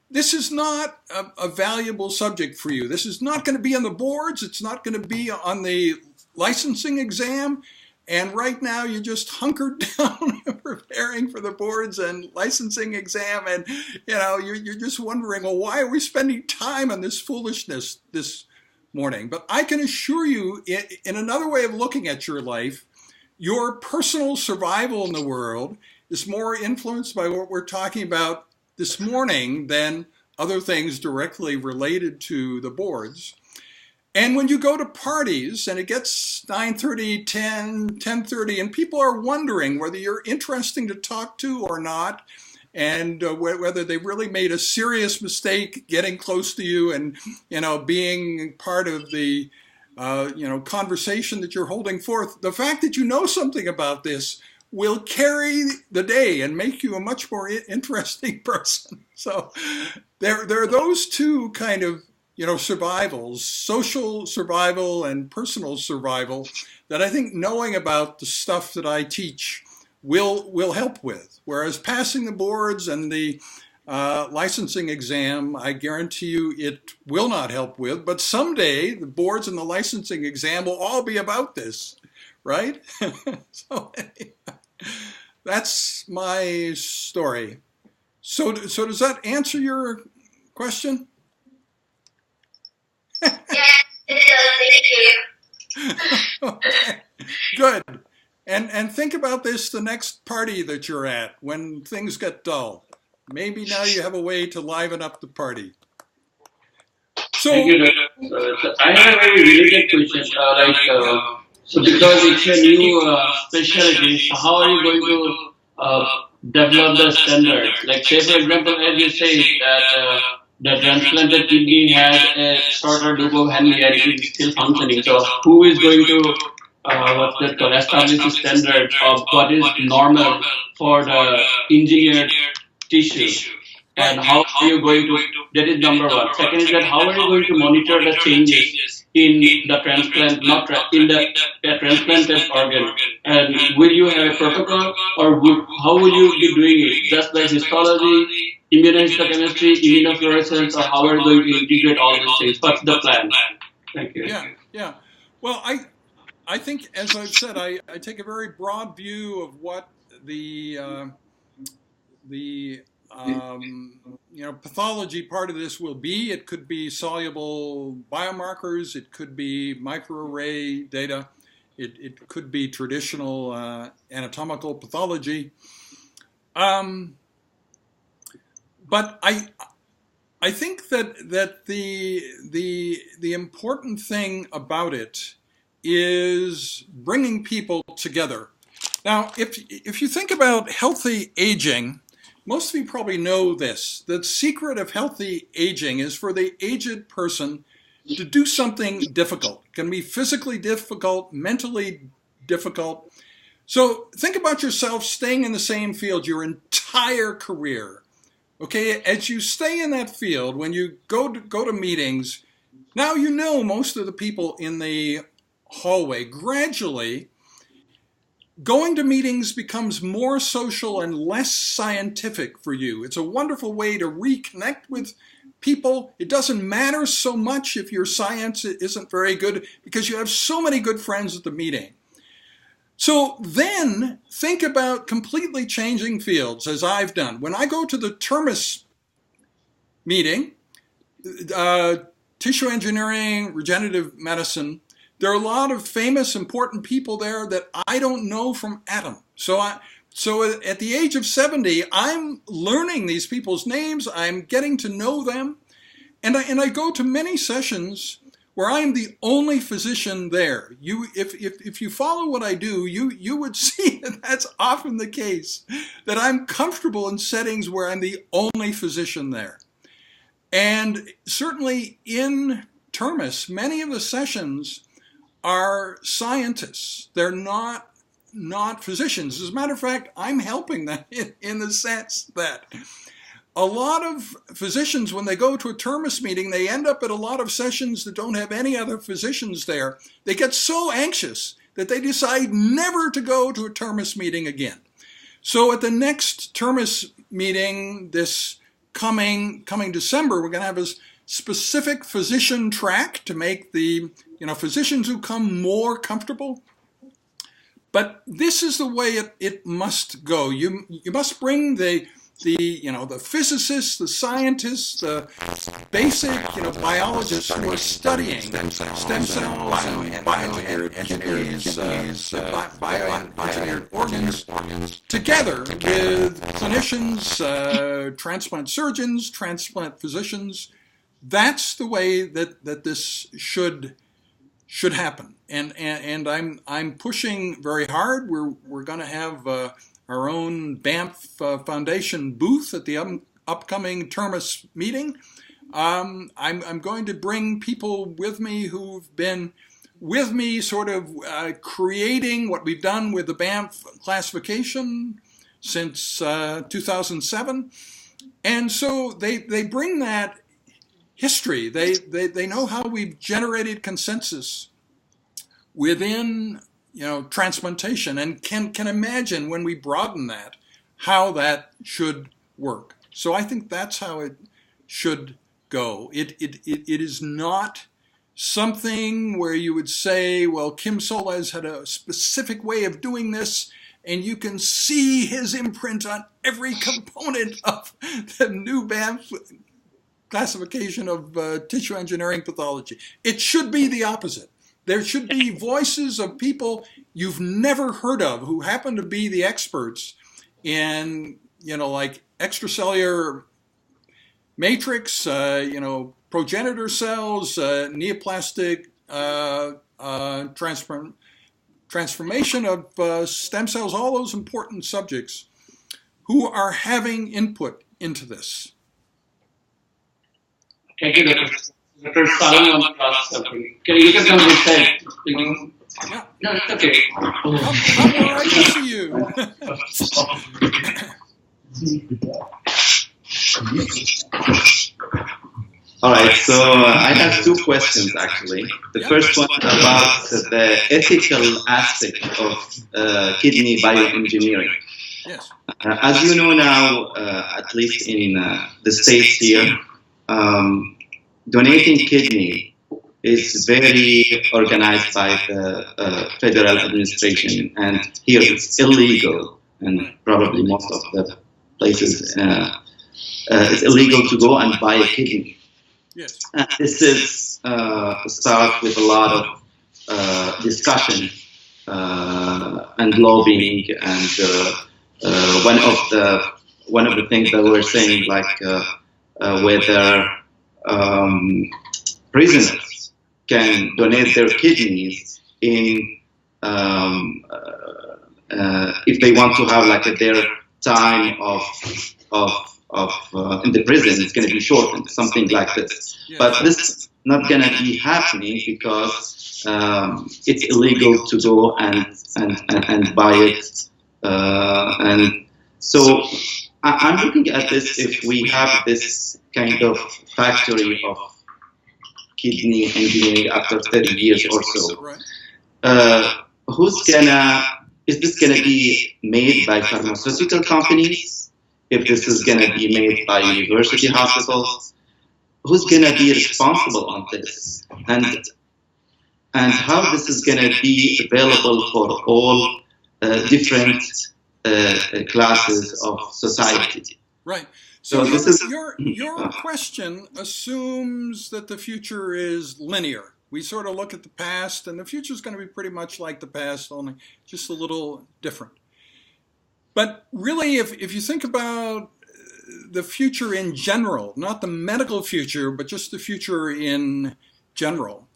this is not a valuable subject for you. This is not going to be on the boards. It's not going to be on the licensing exam. And right now you're just hunkered down preparing for the boards and licensing exam. And, you're just wondering, well, why are we spending time on this foolishness this morning? But I can assure you, in another way of looking at your life, your personal survival in the world is more influenced by what we're talking about this morning than other things directly related to the boards. And when you go to parties and it gets 9:30, 10:30, and people are wondering whether you're interesting to talk to or not, and whether they really made a serious mistake getting close to you and, being part of the, conversation that you're holding forth, the fact that you know something about this will carry the day and make you a much more interesting person. So there are those two kind of survivals, social survival and personal survival, that I think knowing about the stuff that I teach will help with. Whereas passing the boards and the licensing exam, I guarantee you it will not help with. But someday the boards and the licensing exam will all be about this, right? So that's my story. So does that answer your question? Yes, it does. Thank you. Okay, good. And think about this the next party that you're at when things get dull. Maybe now you have a way to liven up the party. So, Thank you, Doctor. I have a very related question. So because it's a new specialty, so how are you going to develop the standards? Like, say for example, as you say that the transplanted kidney had a shorter loop of Henle and it is still functioning. So who is going to establish the standard of what is normal for the engineered tissue? And how are you going to, that is number one. Second is that how are you going to monitor the changes in the transplant, in the transplanted organ? And will you have a protocol, or how will you be doing it? Just like histology, immunohistochemistry, immunofluorescence, or how are you going to integrate all these things? What's the plan? Thank you. Yeah. Well, I think, as I've said, I take a very broad view of what the pathology part of this will be. It could be soluble biomarkers. It could be microarray data. It could be traditional anatomical pathology. But I think that the important thing about it is bringing people together. Now, if you think about healthy aging, most of you probably know this. The secret of healthy aging is for the aged person to do something difficult. It can be physically difficult, mentally difficult. So think about yourself staying in the same field your entire career. Okay, as you stay in that field, when you go to meetings, now you know most of the people in the hallway. Gradually, going to meetings becomes more social and less scientific for you. It's a wonderful way to reconnect with people. It doesn't matter so much if your science isn't very good because you have so many good friends at the meeting. So then think about completely changing fields, as I've done. When I go to the Termis meeting, tissue engineering, regenerative medicine, there are a lot of famous, important people there that I don't know from Adam. So at the age of 70, I'm learning these people's names. I'm getting to know them. And I go to many sessions where I'm the only physician there. If you follow what I do, you would see that that's often the case, that I'm comfortable in settings where I'm the only physician there. And certainly in Termis, many of the sessions are scientists. They're not physicians. As a matter of fact, I'm helping them in the sense that a lot of physicians, when they go to a Termis meeting, they end up at a lot of sessions that don't have any other physicians there. They get so anxious that they decide never to go to a Termis meeting again. So at the next Termis meeting this coming December, we're going to have a specific physician track to make the physicians who come more comfortable. But this is the way it must go. You must bring the physicists, the scientists, the basic biologists who are studying stem cells, bioengineered kidneys, bioengineered organs, together with clinicians, transplant surgeons, transplant physicians. That's the way that this should happen, and I'm pushing very hard. We're going to have our own Banff Foundation booth at the upcoming Termis meeting. I'm going to bring people with me who've been with me, sort of creating what we've done with the Banff classification since 2007, and so they bring that history. They know how we've generated consensus within transplantation, and can imagine when we broaden that, how that should work. So I think that's how it should go. It is not something where you would say, well, Kim Solez had a specific way of doing this, and you can see his imprint on every component of the new Banff classification of tissue engineering pathology. It should be the opposite. There should be voices of people you've never heard of who happen to be the experts in, like extracellular matrix, progenitor cells, neoplastic transformation of stem cells, all those important subjects who are having input into this. Thank you, Dr. Solomon wants to ask something. You can come this side. Yeah. No, it's okay. Come where I can see you. All right, so I have two questions actually. The first one about the ethical aspect of kidney bioengineering. Yes. As you know now, at least in the States here, donating kidney is very organized by the federal administration, and here it's illegal, and probably most of the places it's illegal to go and buy a kidney. Yes. And this is start with a lot of discussion and lobbying, and one of the things that we're saying, like whether prisoners can donate their kidneys in if they want to have like their time of in the prison, it's going to be shortened, something like this. Yes. But this is not going to be happening because it's illegal to go and buy it, and so I'm looking at this. If we have this kind of factory of kidney engineering after 30 years or so, Right. Who's gonna is this going to be made by pharmaceutical companies? If this is going to be made by university hospitals, who's going to be responsible on this? And how this is going to be available for all different classes of society. Right. So this is your question assumes that the future is linear. We sort of look at the past, and the future is going to be pretty much like the past, only just a little different. But really, if you think about the future in general, not the medical future, but just the future in general,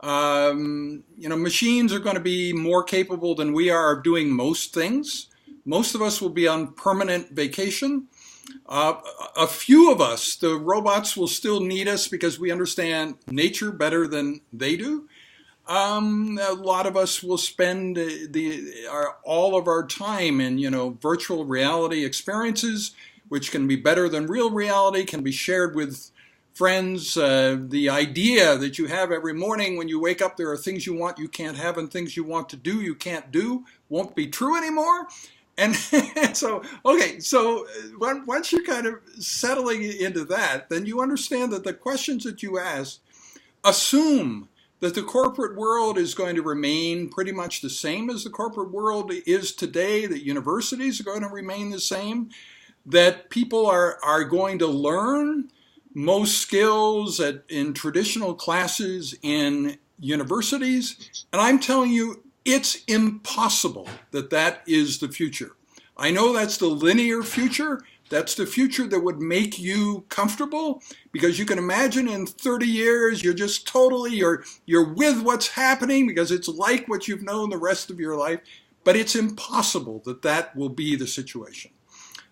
machines are going to be more capable than we are of doing most things. Most of us will be on permanent vacation. A few of us, the robots, will still need us because we understand nature better than they do. A lot of us will spend all of our time in, virtual reality experiences, which can be better than real reality, can be shared with friends. The idea that you have every morning when you wake up, there are things you want you can't have and things you want to do you can't do, won't be true anymore. And so once you're kind of settling into that, then you understand that the questions that you ask assume that the corporate world is going to remain pretty much the same as the corporate world is today, that universities are going to remain the same, that people are going to learn most skills in traditional classes in universities. And I'm telling you, it's impossible that is the future. I know that's the linear future. That's the future that would make you comfortable, because you can imagine in 30 years, you're just totally, you're with what's happening because it's like what you've known the rest of your life. But it's impossible that will be the situation.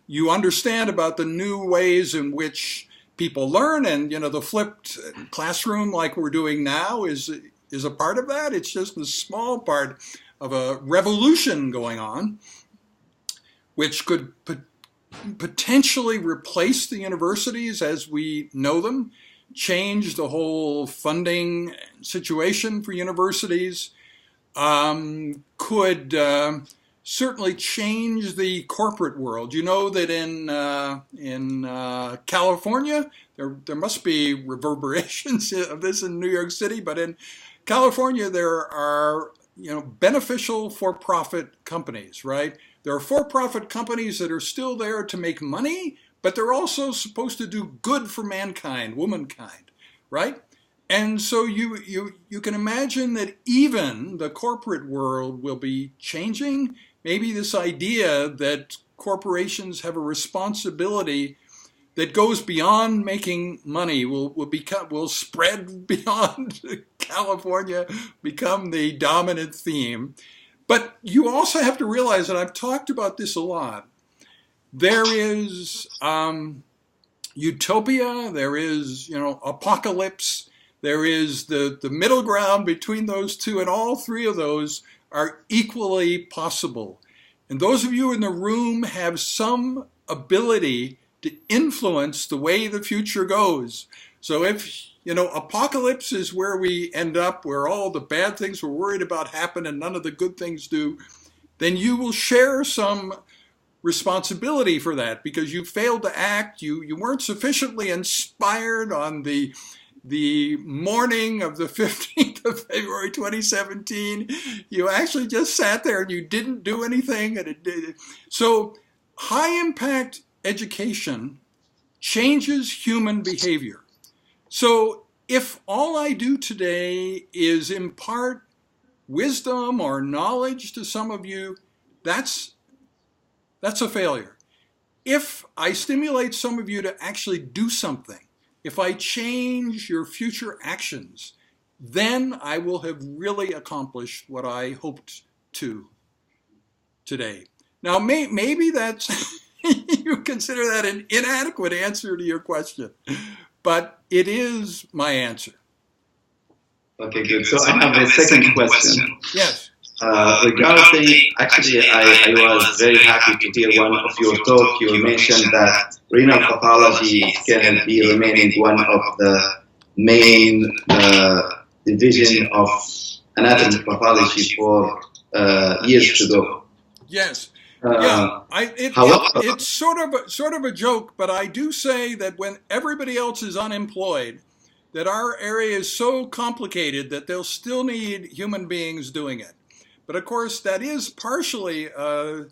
You understand about the new ways in which people learn, and the flipped classroom like we're doing now is a part of that. It's just a small part of a revolution going on, which could potentially replace the universities as we know them, change the whole funding situation for universities, could certainly change the corporate world. You know that in California, there must be reverberations of this in New York City, but in California there are beneficial for-profit companies, right? There are for-profit companies that are still there to make money, but they're also supposed to do good for mankind, womankind, right? And so you can imagine that even the corporate world will be changing. Maybe this idea that corporations have a responsibility that goes beyond making money will spread beyond California, become the dominant theme. But you also have to realize, and I've talked about this a lot, there is utopia, there is apocalypse, there is the middle ground between those two, and all three of those are equally possible. And those of you in the room have some ability to influence the way the future goes. So if apocalypse is where we end up, where all the bad things we're worried about happen and none of the good things do, then you will share some responsibility for that because you failed to act. You weren't sufficiently inspired on the morning of the 15th of February 2017. You actually just sat there and you didn't do anything. So high impact education changes human behavior. So if all I do today is impart wisdom or knowledge to some of you, that's a failure. If I stimulate some of you to actually do something, if I change your future actions, then I will have really accomplished what I hoped to today. Now, maybe that's you consider that an inadequate answer to your question, but it is my answer. Okay, good. So I have a second question. Yes. Regarding, actually, I was very happy to hear one of your talk. You mentioned that renal pathology is going to be remaining one of the main division of anatomic pathology for years to go. Yes. Uh, Yeah, it's sort of a joke, but I do say that when everybody else is unemployed, that our area is so complicated that they'll still need human beings doing it. But of course, that is partially a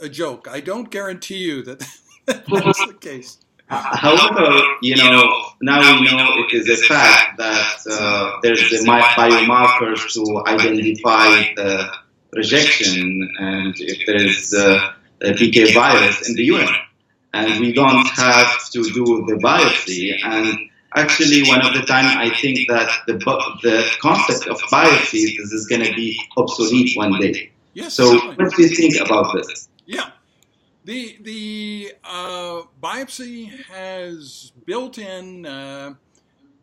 joke. I don't guarantee you that that's the case. However, now we know it is a fact that there's the biomarkers to identify the rejection and if there is a PK virus in the urine. And we don't have to do the biopsy. And actually, one of the time I think that the concept of biopsy is going to be obsolete one day. Yes, so certainly. What do you think about this? Yeah. The biopsy has built-in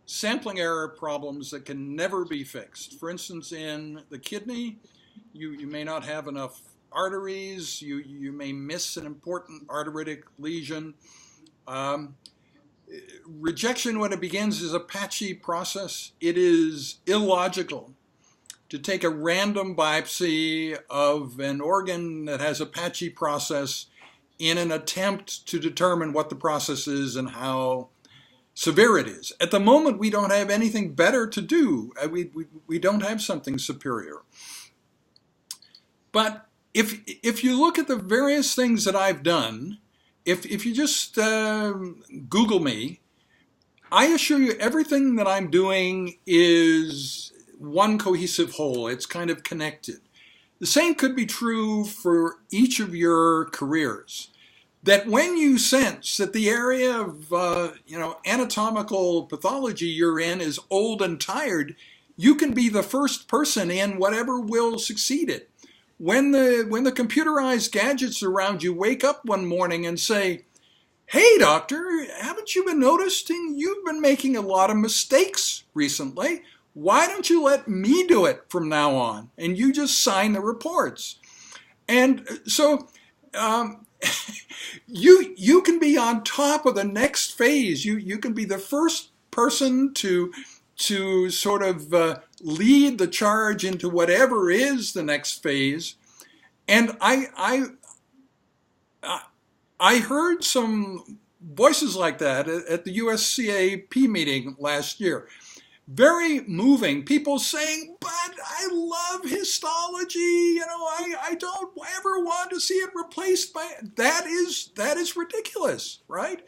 sampling error problems that can never be fixed. For instance, in the kidney, you may not have enough arteries. You may miss an important arteritic lesion. Rejection, when it begins, is a patchy process. It is illogical to take a random biopsy of an organ that has a patchy process in an attempt to determine what the process is and how severe it is. At the moment, we don't have anything better to do. We don't have something superior. But if you look at the various things that I've done, if you just Google me, I assure you everything that I'm doing is one cohesive whole. It's kind of connected. The same could be true for each of your careers. That when you sense that the area of anatomical pathology you're in is old and tired, you can be the first person in whatever will succeed it. When the computerized gadgets around you wake up one morning and say, "Hey, doctor, haven't you been noticing you've been making a lot of mistakes recently? Why don't you let me do it from now on?" And you just sign the reports. And so you can be on top of the next phase. You can be the first person to sort of lead the charge into whatever is the next phase. And I heard some voices like that at the USCAP meeting last year. Very moving. People saying, "But I love histology. I don't ever want to see it replaced by that is ridiculous, right?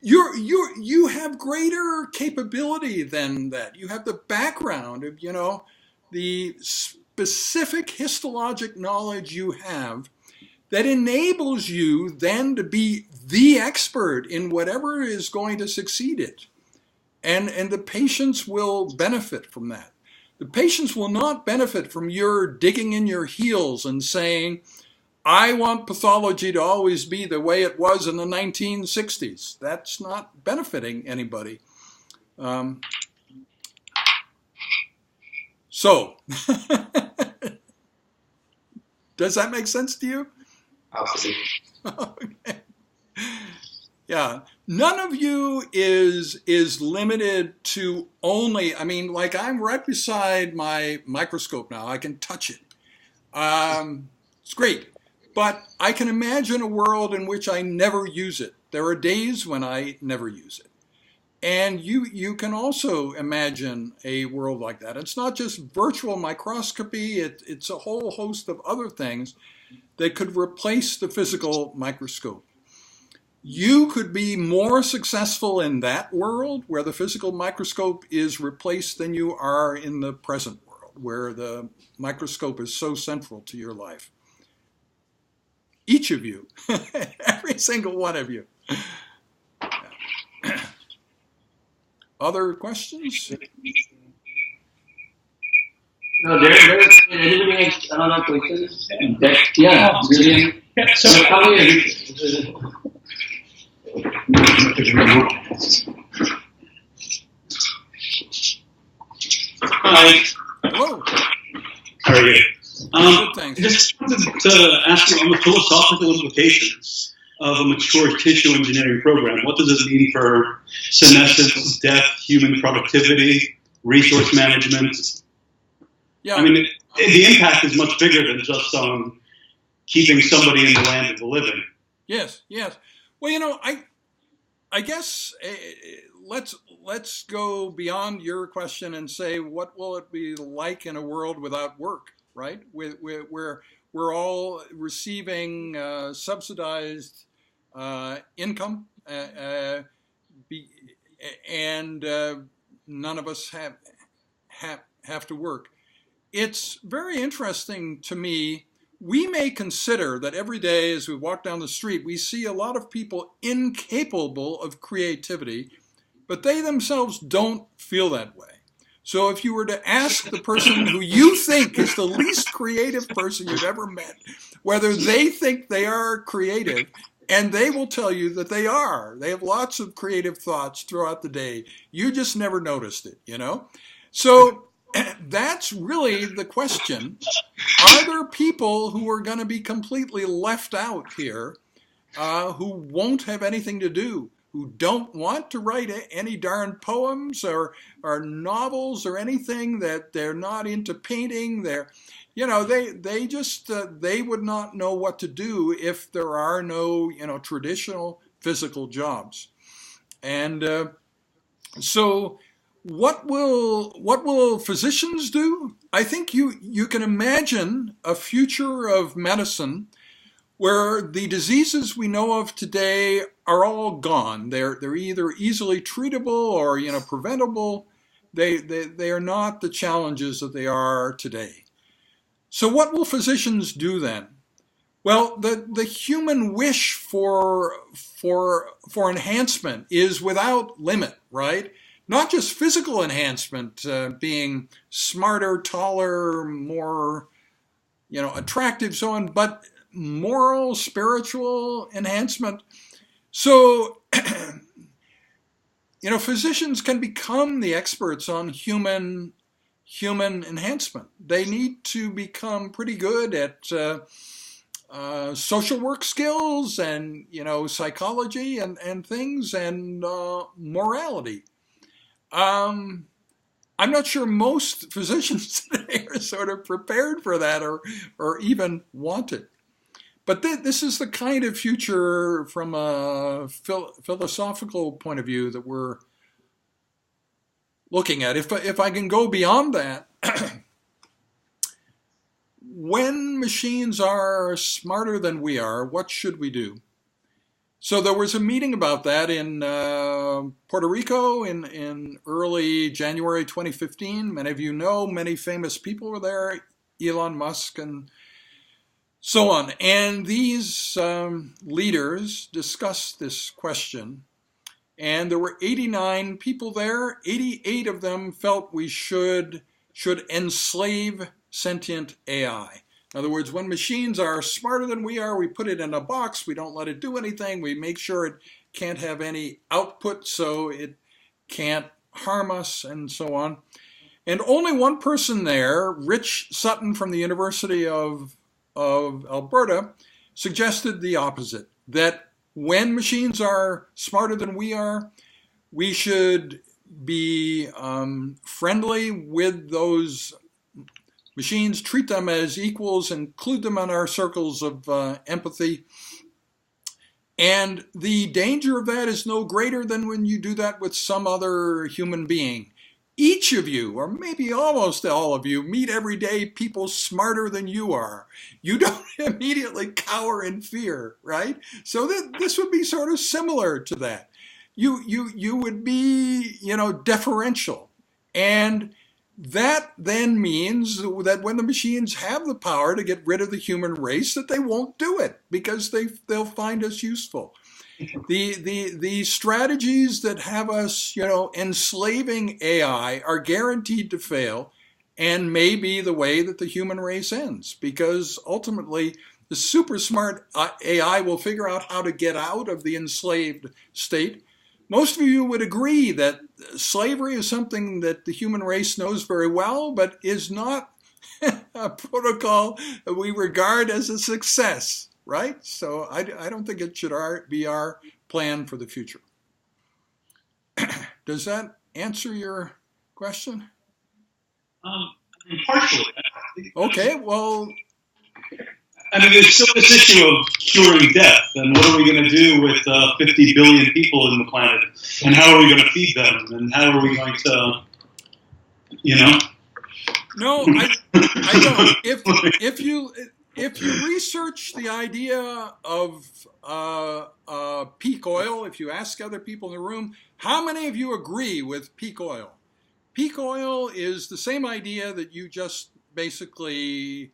You have greater capability than that. You have the background of the specific histologic knowledge you have that enables you then to be the expert in whatever is going to succeed it. And the patients will benefit from that. The patients will not benefit from your digging in your heels and saying, "I want pathology to always be the way it was in the 1960s. That's not benefiting anybody. So, does that make sense to you? Absolutely. Okay. Yeah, none of you is limited to only, like I'm right beside my microscope now. I can touch it. It's great. But I can imagine a world in which I never use it. There are days when I never use it. And you can also imagine a world like that. It's not just virtual microscopy. It's a whole host of other things that could replace the physical microscope. You could be more successful in that world where the physical microscope is replaced than you are in the present world, where the microscope is so central to your life. Each of you, every single one of you. Other questions? No, there's anybody has another question? Yeah, William. So come here. Hi. Hello. How are you? Good, thanks. I just wanted to ask you on the philosophical implications of a mature tissue engineering program. What does this mean for senescence, death, human productivity, resource management? Yeah. I mean, the impact is much bigger than just on keeping somebody in the land of the living. Yes, yes. Well, I guess let's go beyond your question and say, what will it be like in a world without work, right? Where we're all receiving subsidized income, and none of us have to work. It's very interesting to me. We may consider that every day as we walk down the street, we see a lot of people incapable of creativity, but they themselves don't feel that way. So if you were to ask the person who you think is the least creative person you've ever met, whether they think they are creative, and they will tell you that they are. They have lots of creative thoughts throughout the day. You just never noticed it, So that's really the question. Are there people who are going to be completely left out here, who won't have anything to do, who don't want to write any darn poems or novels or anything, that they're not into painting? They just they would not know what to do if there are no traditional physical jobs. And so what will physicians do? I think you can imagine a future of medicine where the diseases we know of today are all gone. They're either easily treatable or preventable. They are not the challenges that they are today. So what will physicians do then? Well, the human wish for enhancement is without limit, right? Not just physical enhancement, being smarter, taller, more, attractive, so on, but moral, spiritual enhancement. So, physicians can become the experts on human enhancement. They need to become pretty good at social work skills and, psychology and things, and morality. I'm not sure most physicians today are sort of prepared for that or even want it. But this is the kind of future from a philosophical point of view that we're looking at. If I can go beyond that, when machines are smarter than we are, what should we do? So there was a meeting about that in Puerto Rico in early January 2015. Many of you know, many famous people were there, Elon Musk and so on. And these leaders discussed this question. And there were 89 people there. 88 of them felt we should enslave sentient AI. In other words, when machines are smarter than we are, we put it in a box. We don't let it do anything. We make sure it can't have any output so it can't harm us and so on. And only one person there, Rich Sutton from the University of Alberta, suggested the opposite, that when machines are smarter than we are, we should be friendly with those machines, treat them as equals, include them in our circles of empathy. And the danger of that is no greater than when you do that with some other human being. Each of you, or maybe almost all of you, meet every day people smarter than you are. You don't immediately cower in fear, right? So this would be sort of similar to that. You would be, deferential. And that then means that when the machines have the power to get rid of the human race, that they won't do it because they'll find us useful. The strategies that have us, enslaving AI are guaranteed to fail and may be the way that the human race ends, because ultimately the super smart AI will figure out how to get out of the enslaved state. Most of you would agree that slavery is something that the human race knows very well, but is not a protocol that we regard as a success, right? So I don't think it should be our plan for the future. Does that answer your question? Partially. Okay, well. I mean, there's still this issue of curing death, and what are we going to do with 50 billion people in the planet, and how are we going to feed them, and how are we going to, you know? No, I don't. If you research the idea of peak oil, if you ask other people in the room, how many of you agree with peak oil? Peak oil is the same idea that you just basically,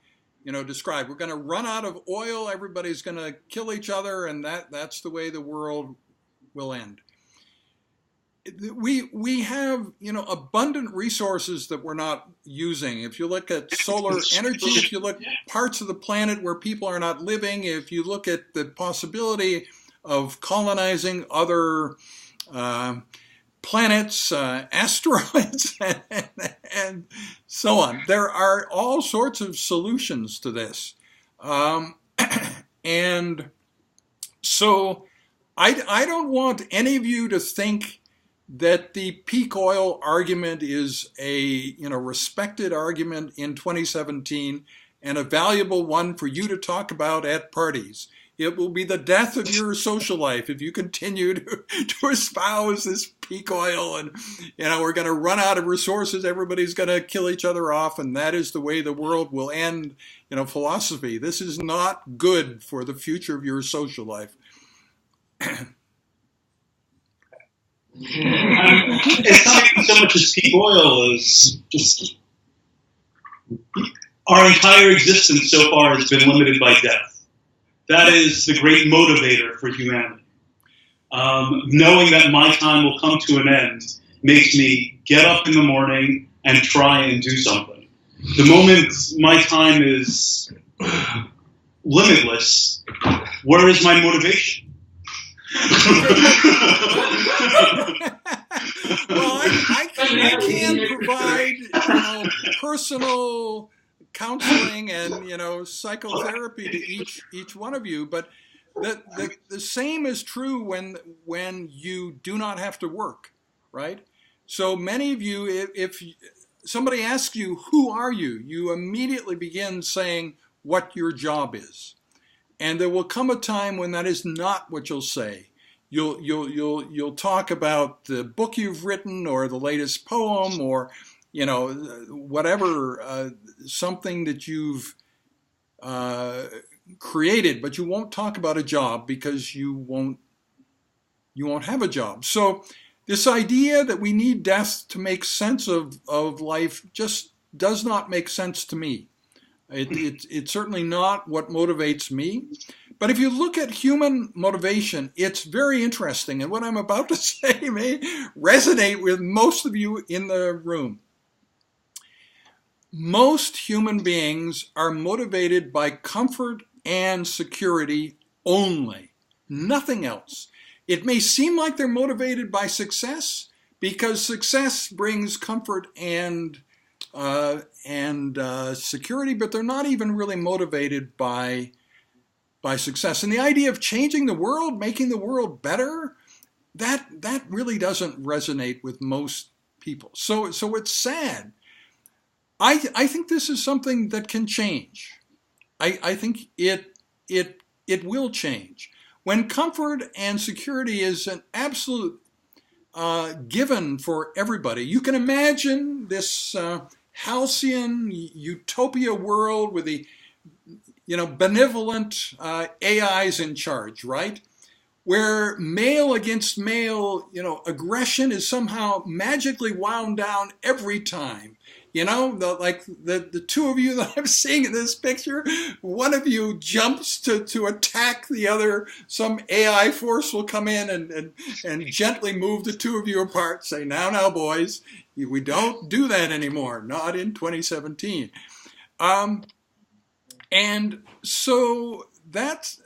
described. We're going to run out of oil. Everybody's going to kill each other, and that's the way the world will end. We have, abundant resources that we're not using. If you look at solar energy, if you look at parts of the planet where people are not living, if you look at the possibility of colonizing other planets, asteroids, and so on. There are all sorts of solutions to this. And so I don't want any of you to think that the peak oil argument is a respected argument in 2017 and a valuable one for you to talk about at parties. It will be the death of your social life if you continue to espouse this peak oil and, we're going to run out of resources, everybody's going to kill each other off, and that is the way the world will end, philosophy. This is not good for the future of your social life. It's not even so much as peak oil as just our entire existence so far has been limited by death. That is the great motivator for humanity. Knowing that my time will come to an end makes me get up in the morning and try and do something. The moment my time is limitless, where is my motivation? Well, I can provide personal counseling and psychotherapy to each one of you, but the same is true when you do not have to work, right? So many of you, if somebody asks you, who are you? You immediately begin saying what your job is. And there will come a time when that is not what you'll say. You'll talk about the book you've written or the latest poem or whatever, something that you've created, but you won't talk about a job because you won't have a job. So this idea that we need death to make sense of life just does not make sense to me. It's certainly not what motivates me. But if you look at human motivation, it's very interesting. And what I'm about to say may resonate with most of you in the room. Most human beings are motivated by comfort and security only, nothing else. It may seem like they're motivated by success because success brings comfort and security, but they're not even really motivated by success. And the idea of changing the world, making the world better, that really doesn't resonate with most people. So it's sad. I think this is something that can change. I think it will change. When comfort and security is an absolute given for everybody, you can imagine this halcyon utopia world with the benevolent AIs in charge, right? Where male against male, aggression is somehow magically wound down every time. The two of you that I'm seeing in this picture, one of you jumps to attack the other. Some AI force will come in and gently move the two of you apart, say, now, boys, we don't do that anymore, not in 2017. And so that's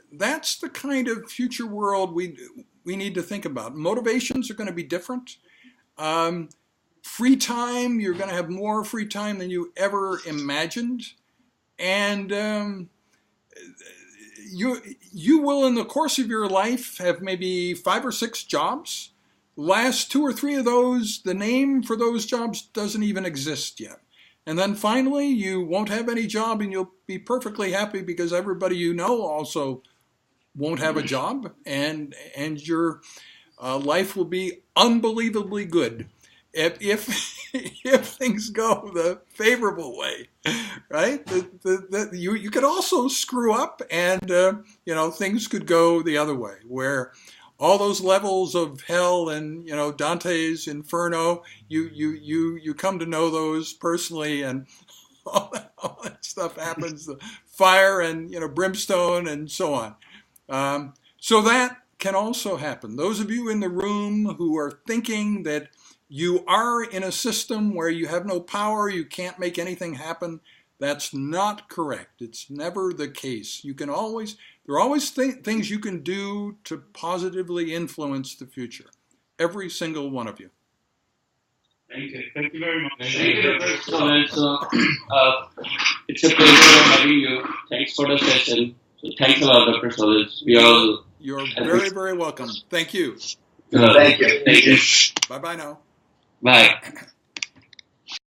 the kind of future world we need to think about. Motivations are going to be different. Free time, you're going to have more free time than you ever imagined. And you will, in the course of your life, have maybe 5 or 6 jobs. Last 2 or 3 of those, the name for those jobs doesn't even exist yet. And then finally, you won't have any job and you'll be perfectly happy because everybody you know also won't have a job, and your life will be unbelievably good if things go the favorable way, right? You could also screw up, and things could go the other way, where all those levels of hell and Dante's Inferno, you come to know those personally, and all that stuff happens, the fire and brimstone and so on. So that can also happen. Those of you in the room who are thinking that you are in a system where you have no power, you can't make anything happen, that's not correct. It's never the case. There are always things you can do to positively influence the future. Every single one of you. Thank you. Thank you very much. Thank you, Dr. Solez. So, it's a pleasure having you. Thanks for the session. So thanks a lot, Dr. Solez. You're very, very welcome. Thank you. Thank you. Bye-bye now. Bye.